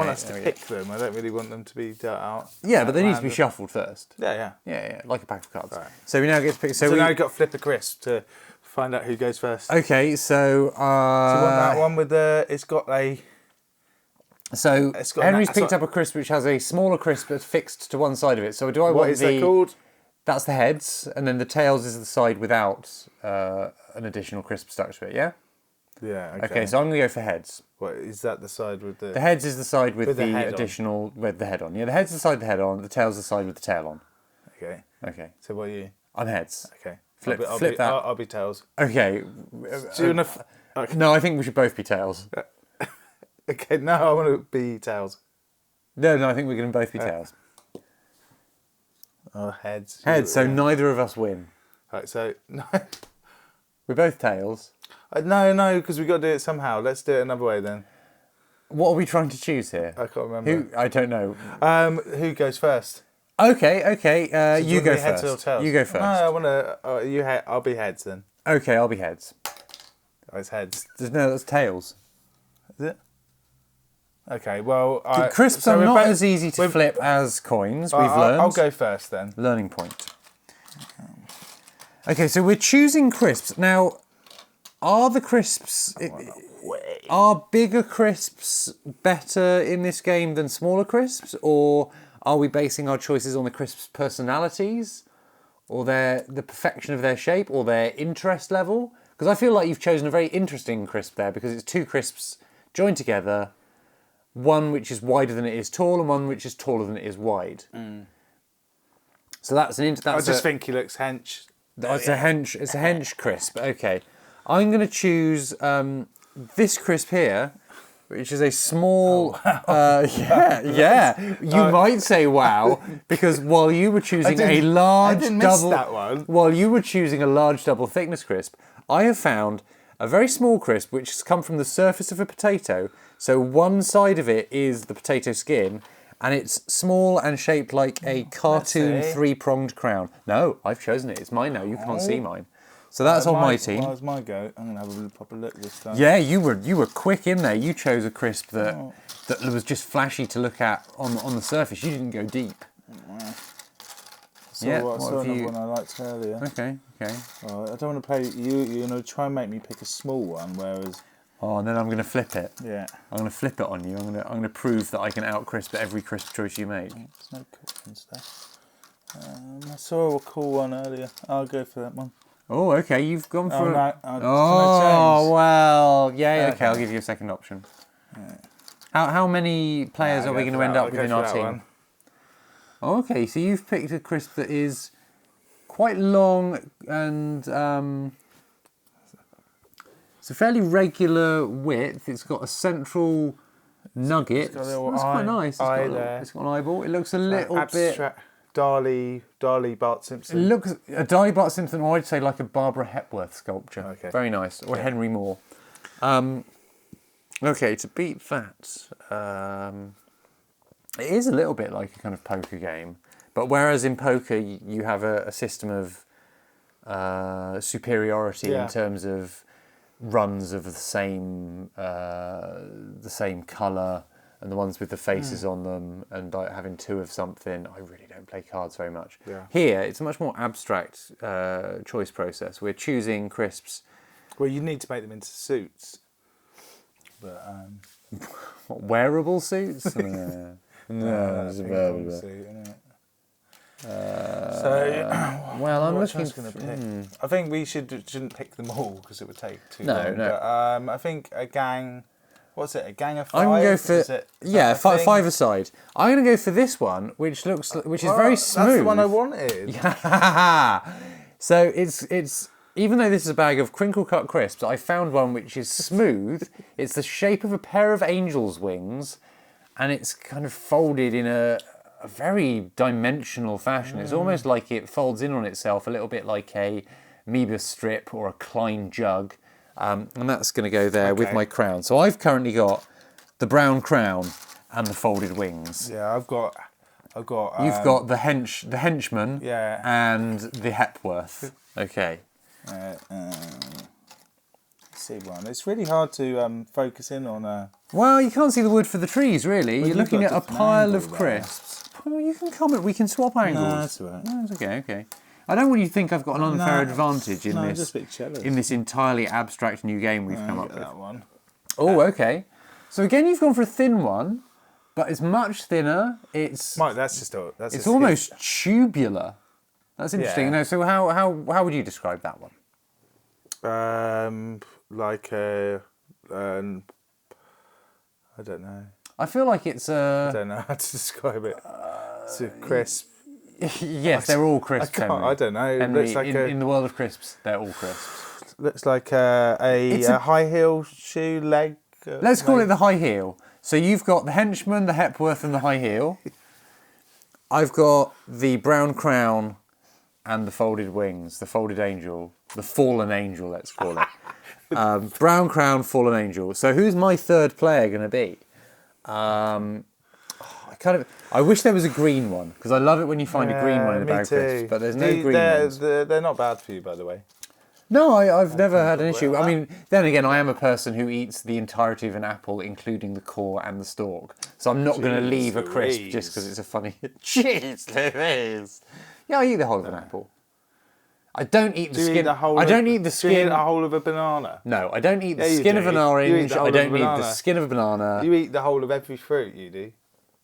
us to pick them. I don't really want them to be dealt out. Yeah, but they need to be shuffled first. Yeah, like a pack of cards. Right. So we now get to pick. So now you've got to flip a crisp to find out who goes first. Okay, so. So you want that one with the? It's got a. So Henry's picked up a crisp which has a smaller crisp that's fixed to one side of it. So do I want What is that called? That's the heads, and then the tails is the side without an additional crisp stuck to it. Yeah. Yeah. Okay, so I'm going to go for heads. What is that? The side with the... The heads is the side with the head additional... With the head on. Yeah, the head's the side with the head on. The tail's the side with the tail on. Okay. Okay. So what are you? I'm heads. Okay. Flip that. I'll be tails. Okay. Do you want to... Okay. No, I think we should both be tails. Okay, no, I want to be tails. No, I think we're going to both be tails. Oh, heads. Heads, so neither of us win. Right, so... No, We're both tails. no, because we've got to do it somehow. Let's do it another way then. What are we trying to choose here? I can't remember. I don't know. Who goes first? Okay. So you go heads or first. tails? You go first. No, I want to... I'll be heads then. Okay, I'll be heads. Oh, it's heads. No, that's tails. Is it? Okay, well... Crisps are not as easy to flip as coins, we've learned. I'll go first then. Learning point. Okay, so we're choosing crisps. Now, are the crisps... Are bigger crisps better in this game than smaller crisps? Or are we basing our choices on the crisps' personalities? Or the perfection of their shape? Or their interest level? Because I feel like you've chosen a very interesting crisp there, because it's two crisps joined together, one which is wider than it is tall, and one which is taller than it is wide. So I just think he looks hench. It's a hench crisp. Okay, I'm going to choose this crisp here, which is a small. You might say wow, because while you were choosing a large double thickness crisp, I have found a very small crisp which has come from the surface of a potato. So one side of it is the potato skin, and it's small and shaped like a cartoon three-pronged crown. No, I've chosen it. It's mine now. You can't see mine. So that's on my team. Well, it's my go. I'm going to have a proper look this time. Yeah, you were quick in there. You chose a crisp that was just flashy to look at on the surface. You didn't go deep. I saw another one I liked earlier. Okay. Well, I don't want to play... You're going to try and make me pick a small one, whereas... Oh, and then I'm going to flip it. Yeah. I'm going to flip it on you. I'm going to prove that I can out-crisp every crisp choice you make. There's no cooking stuff. I saw a cool one earlier. I'll go for that one. Oh, okay. You've gone for... No, well. Yeah, okay. I'll give you a second option. Right. How many players are we going to end up with in our team? One. Oh, okay, so you've picked a crisp that is quite long and it's a fairly regular width. It's got a central nugget. That's quite nice. It's got an eyeball. It looks a little bit... Dali Bart Simpson. It looks a Dali Bart Simpson, or I'd say like a Barbara Hepworth sculpture. Okay. Very nice. Or Henry Moore. Okay, to beat that, it is a little bit like a kind of poker game. But whereas in poker you have a system of superiority in terms of runs of the same colour, and the ones with the faces on them, and like having two of something. I really don't play cards very much. Yeah. Here, it's a much more abstract choice process. We're choosing crisps. Well, you need to make them into suits. But what, wearable suits? No, it's a wearable suit, isn't it? Well, I'm looking. I think we shouldn't pick them all because it would take too long. No. But, I think a gang. What's it? A gang of five? I'm going to go for five aside. I'm going to go for this one, which is very smooth. That's the one I wanted. So it's even though this is a bag of crinkle cut crisps, I found one which is smooth. It's the shape of a pair of angel's wings, and it's kind of folded in a very dimensional fashion. It's almost like it folds in on itself, a little bit like a Moebius strip or a Klein jug. And that's going to go there with my crown. So I've currently got the brown crown and the folded wings. Yeah, I've got. You've got the henchman. Yeah. And the Hepworth. Okay. See one. It's really hard to focus in on a. Well, you can't see the wood for the trees, really. You're looking at a pile of crisps. Well, you can comment. We can swap angles. No, that's all right. No, it's okay. I don't want you to think I've got an unfair advantage in this entirely abstract new game we've come up with. That one. Oh, okay. So again, you've gone for a thin one, but it's much thinner. It's almost tubular. That's interesting. Yeah. No, so how would you describe that one? Like a I don't know. I feel like it's I don't know how to describe it. It's a crisp. Yes, they're all crisps. I don't know. Henry, Looks like in the world of crisps, they're all crisps. Looks like a high heel shoe leg. Let's call it the high heel. So you've got the henchman, the Hepworth, and the high heel. I've got the brown crown and the folded wings, the folded angel, the fallen angel, let's call it. Brown crown, fallen angel. So who's my third player going to be? I wish there was a green one, because I love it when you find a green one in the bag of crisps, but there's no green ones. They're not bad for you, by the way. No, I've never had an issue. I mean, then again, I am a person who eats the entirety of an apple, including the core and the stalk. So I'm not going to leave a crisp just because it's a funny... Jeez Louise! Yeah, I eat the whole of an apple. I don't eat the skin. I don't eat the skin. Do you eat the whole of a banana? No, I don't eat the skin of an orange. I don't eat the skin of a banana. You eat the whole of every fruit, you do.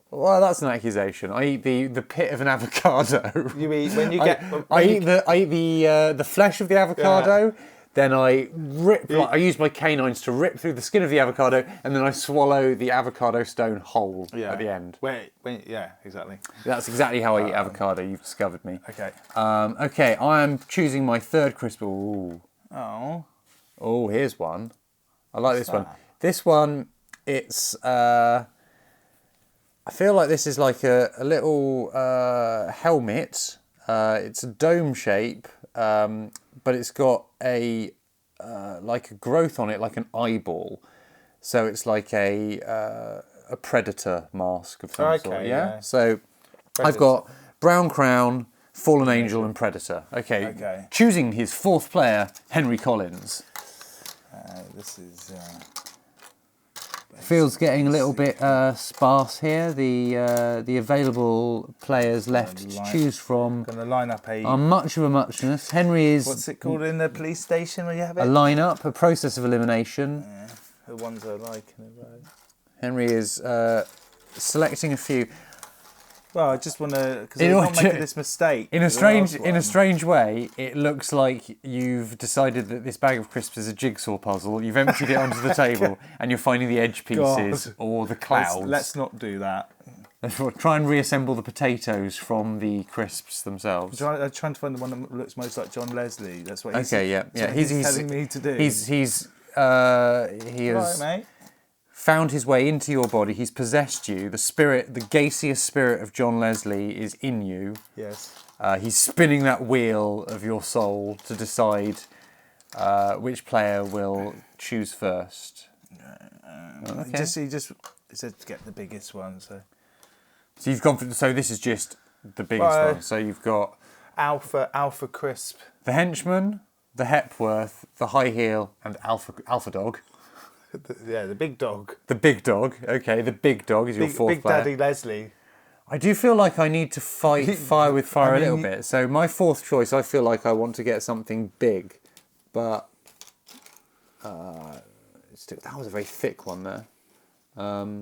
Well, that's an accusation. I eat the pit of an avocado. You eat when you get. I eat the flesh of the avocado. Yeah. Then I rip. I use my canines to rip through the skin of the avocado, and then I swallow the avocado stone whole at the end. Yeah, exactly. That's exactly how I eat avocado. You've discovered me. Okay. Okay, I am choosing my third crisp. Ooh. Oh, here's one. I like this one. This one, it's. I feel like this is like a little helmet. It's a dome shape, but it's got a like a growth on it, like an eyeball. So it's like a predator mask of some sort. Yeah. So predator. I've got brown crown, fallen angel, and predator. Okay. Choosing his fourth player, Henry Collins. This is. Feels getting a little bit sparse here. The available players left to choose from going to line up are much of a muchness. Henry is... What's it called in the police station where you have it? A line-up, a process of elimination. Yeah, the ones I like in a row. Henry is selecting a few. Well, I just want to... Because I'm not making this mistake. In a strange way, it looks like you've decided that this bag of crisps is a jigsaw puzzle. You've emptied it onto the table, and you're finding the edge pieces or the clouds. Let's not do that. Try and reassemble the potatoes from the crisps themselves. I'm trying to find the one that looks most like John Leslie. That's what he's, yeah. He's telling me to do. He has mate. Found his way into your body. He's possessed you. The spirit, the gaseous spirit of John Leslie is in you. Yes. He's spinning that wheel of your soul to decide which player will choose first. Okay. He just said to get the biggest one. So you've gone for. So this is just the biggest one. So you've got Alpha Crisp, the henchman, the Hepworth, the high heel, and Alpha Dog. The big dog. The big dog. Okay, the big dog is your fourth player. Big Daddy Leslie. I do feel like I need to fight fire with fire a little bit. So my fourth choice, I feel like I want to get something big, but that was a very thick one there. I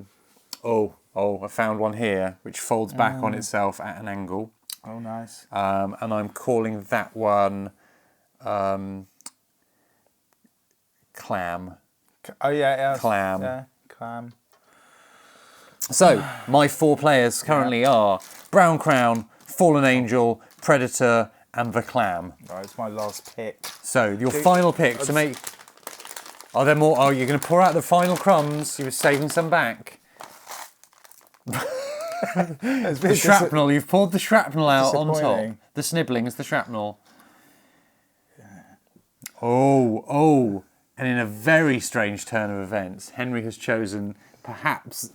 found one here which folds back on itself at an angle. Oh, nice. And I'm calling that one clam. Oh yeah. Clam. Yeah, clam. So, my four players currently are Brown Crown, Fallen Angel, Predator, and the Clam. Right, it's my last pick. So, your final pick to make... Are there more? Oh, you're going to pour out the final crumbs? You were saving some back. The shrapnel, you've poured the shrapnel out on top. The snibblings, the shrapnel. Oh. And in a very strange turn of events, Henry has chosen perhaps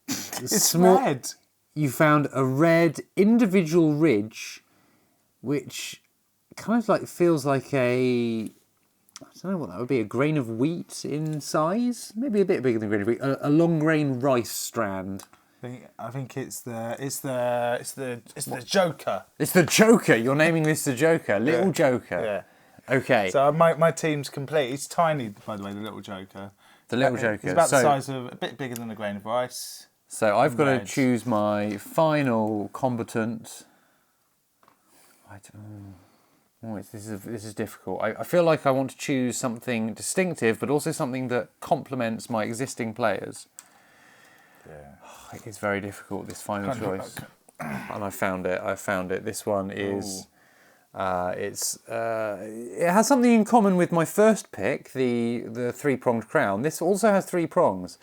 it's red. You found a red individual ridge, which kind of like feels like I don't know what that would be, a grain of wheat in size? Maybe a bit bigger than a grain of wheat. A long grain rice strand. I think it's the Joker. It's the Joker. You're naming this the Joker. Little Joker. Yeah. Okay. So my team's complete. It's tiny, by the way, the Little Joker. The Little Joker. It's about the size of, a bit bigger than a grain of rice. So I've got to choose my final combatant. This is difficult. I feel like I want to choose something distinctive, but also something that complements my existing players. Yeah. It's very difficult, this final choice. And I found it. This one is... it has something in common with my first pick, the three-pronged crown. This also has three prongs,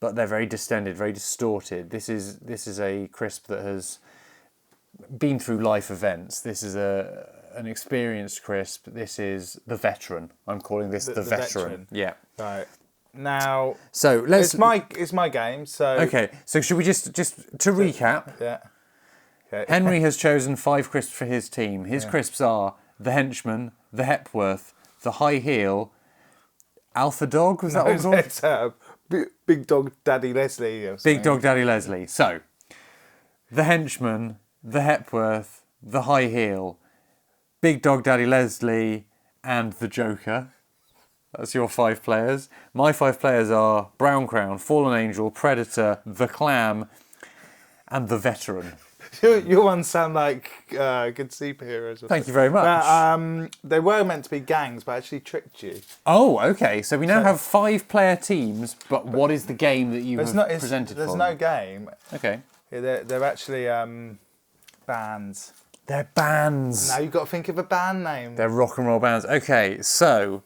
but they're very distended, very distorted. This is a crisp that has been through life events. This is an experienced crisp. This is the veteran. I'm calling this the veteran. Yeah. Right. Now, so it's my game. So okay. So should we just to recap? Yeah. Okay. Henry has chosen 5 crisps for his team. His crisps are the henchman, the Hepworth, the high heel, Alpha Dog. Was that what it was called? It's Big Dog Daddy Leslie. Big Dog Daddy Leslie. So, the henchman, the Hepworth, the high heel, Big Dog Daddy Leslie, and the Joker. That's your 5 players. My 5 players are Brown Crown, Fallen Angel, Predator, the Clam, and the Veteran. Your ones sound like good superheroes. Thank you very much. They were meant to be gangs, but I actually tricked you. Oh, okay. So we now have 5-player teams, but what is the game that you have presented for There's them? no game. Okay. They're actually bands. They're bands. Now you've got to think of a band name. They're rock and roll bands. Okay, so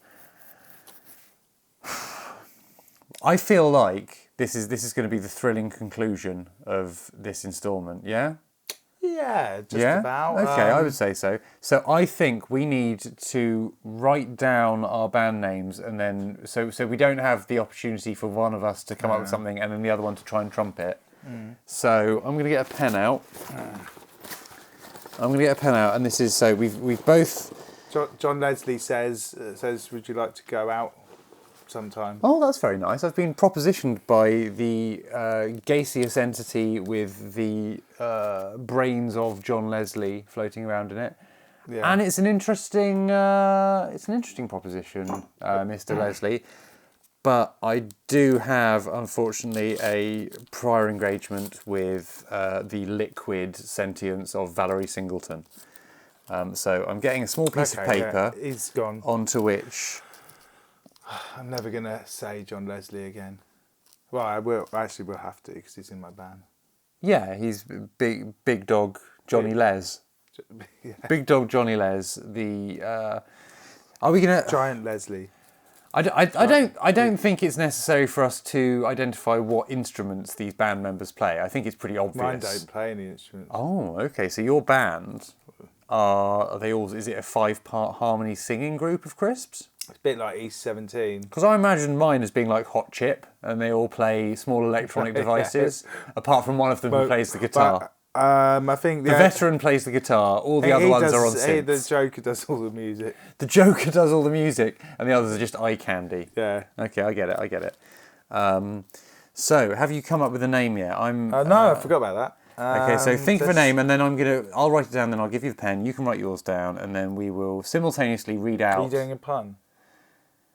I feel like this is going to be the thrilling conclusion of this instalment. Yeah. Yeah, just Yeah? about. Okay, I would say so. So I think we need to write down our band names, and then so we don't have the opportunity for one of us to come up with something and then the other one to try and trump it. So I'm going to get a pen out. And this is so we've both. John Leslie says, would you like to go out sometime? Oh, that's very nice. I've been propositioned by the gaseous entity with the brains of John Leslie floating around in it, and it's an interesting proposition, Mr. Leslie. But I do have, unfortunately, a prior engagement with the liquid sentience of Valerie Singleton. So I'm getting a small piece of paper he's gone. onto which... I'm never going to say John Leslie again. Well, I will. Actually, we'll have to because he's in my band. Yeah, he's big dog Johnny Les. Yeah. Big dog Johnny Les. Are we gonna Giant Leslie? I don't think it's necessary for us to identify what instruments these band members play. I think it's pretty obvious. Mine don't play any instruments. Oh, okay. So your band are they all? Is it a 5-part harmony singing group of crisps? It's a bit like East 17. Because I imagine mine as being like Hot Chip, and they all play small electronic devices, apart from one of them who plays the guitar. I think the veteran plays the guitar. All the other ones are on synths. The Joker does all the music. The Joker does all the music, and the others are just eye candy. Yeah. Okay, I get it. So, have you come up with a name yet? No, I forgot about that. Okay, so think of a name, and then I'll write it down. Then I'll give you the pen. You can write yours down, and then we will simultaneously read out. Are you doing a pun?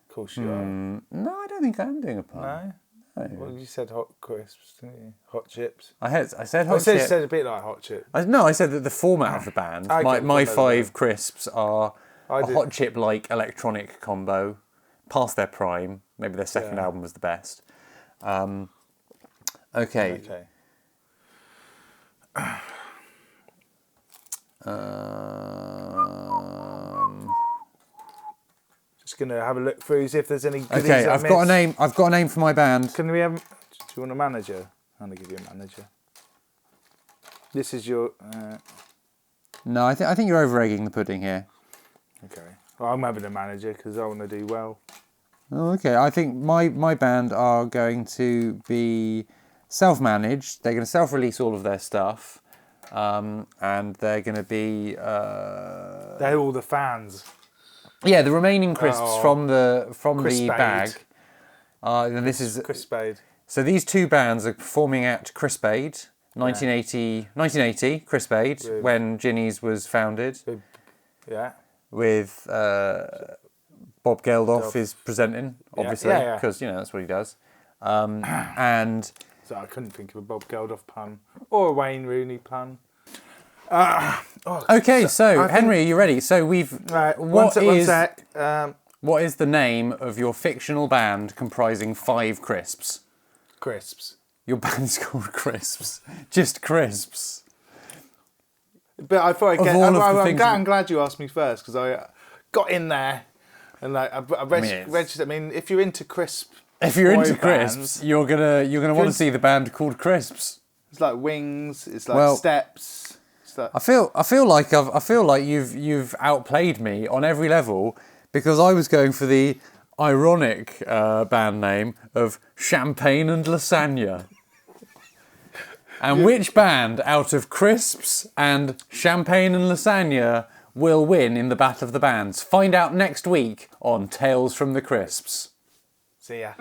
Of course you are. No, I don't think I am doing a pun. No. Well, you said hot crisps, didn't you? Hot chips. I said hot chips. You said a bit like hot chip. I said that the format of the band. My 5 crisps are a hot chip like electronic combo, past their prime. Maybe their second album was the best. Okay. Just gonna have a look through, see if there's any goodies. Okay, I've got a name for my band. Can we have? Do you want a manager? I'm gonna give you a manager. This is your. No, I think you're over egging the pudding here. Okay. Well, I'm having a manager because I want to do well. Oh, okay. I think my band are going to be self-managed. They're going to self-release all of their stuff, and they're going to be. They're all the fans. Yeah, the remaining crisps from the bag. And this is Crispade. So these 2 bands are performing at Crispade, 1980 Crispade, when Ginni's was founded. Yeah. With Bob Geldof is presenting, obviously, because that's what he does. And so I couldn't think of a Bob Geldof pun or a Wayne Rooney pun. Okay, so Henry, are you ready? So we've. Right, one sec. What is the name of your fictional band comprising 5 crisps? Crisps. Your band's called Crisps. Just Crisps. But I thought I'm glad you asked me first because I got in there and like I registered. I mean, if you're into crisp, crisps, you're gonna want to see the band called Crisps. It's like Wings. It's like Steps. It's like, I feel like you've outplayed me on every level because I was going for the ironic band name of Champagne and Lasagna. And which band out of Crisps and Champagne and Lasagna will win in the Battle of the Bands? Find out next week on Tales from the Crisps. See ya.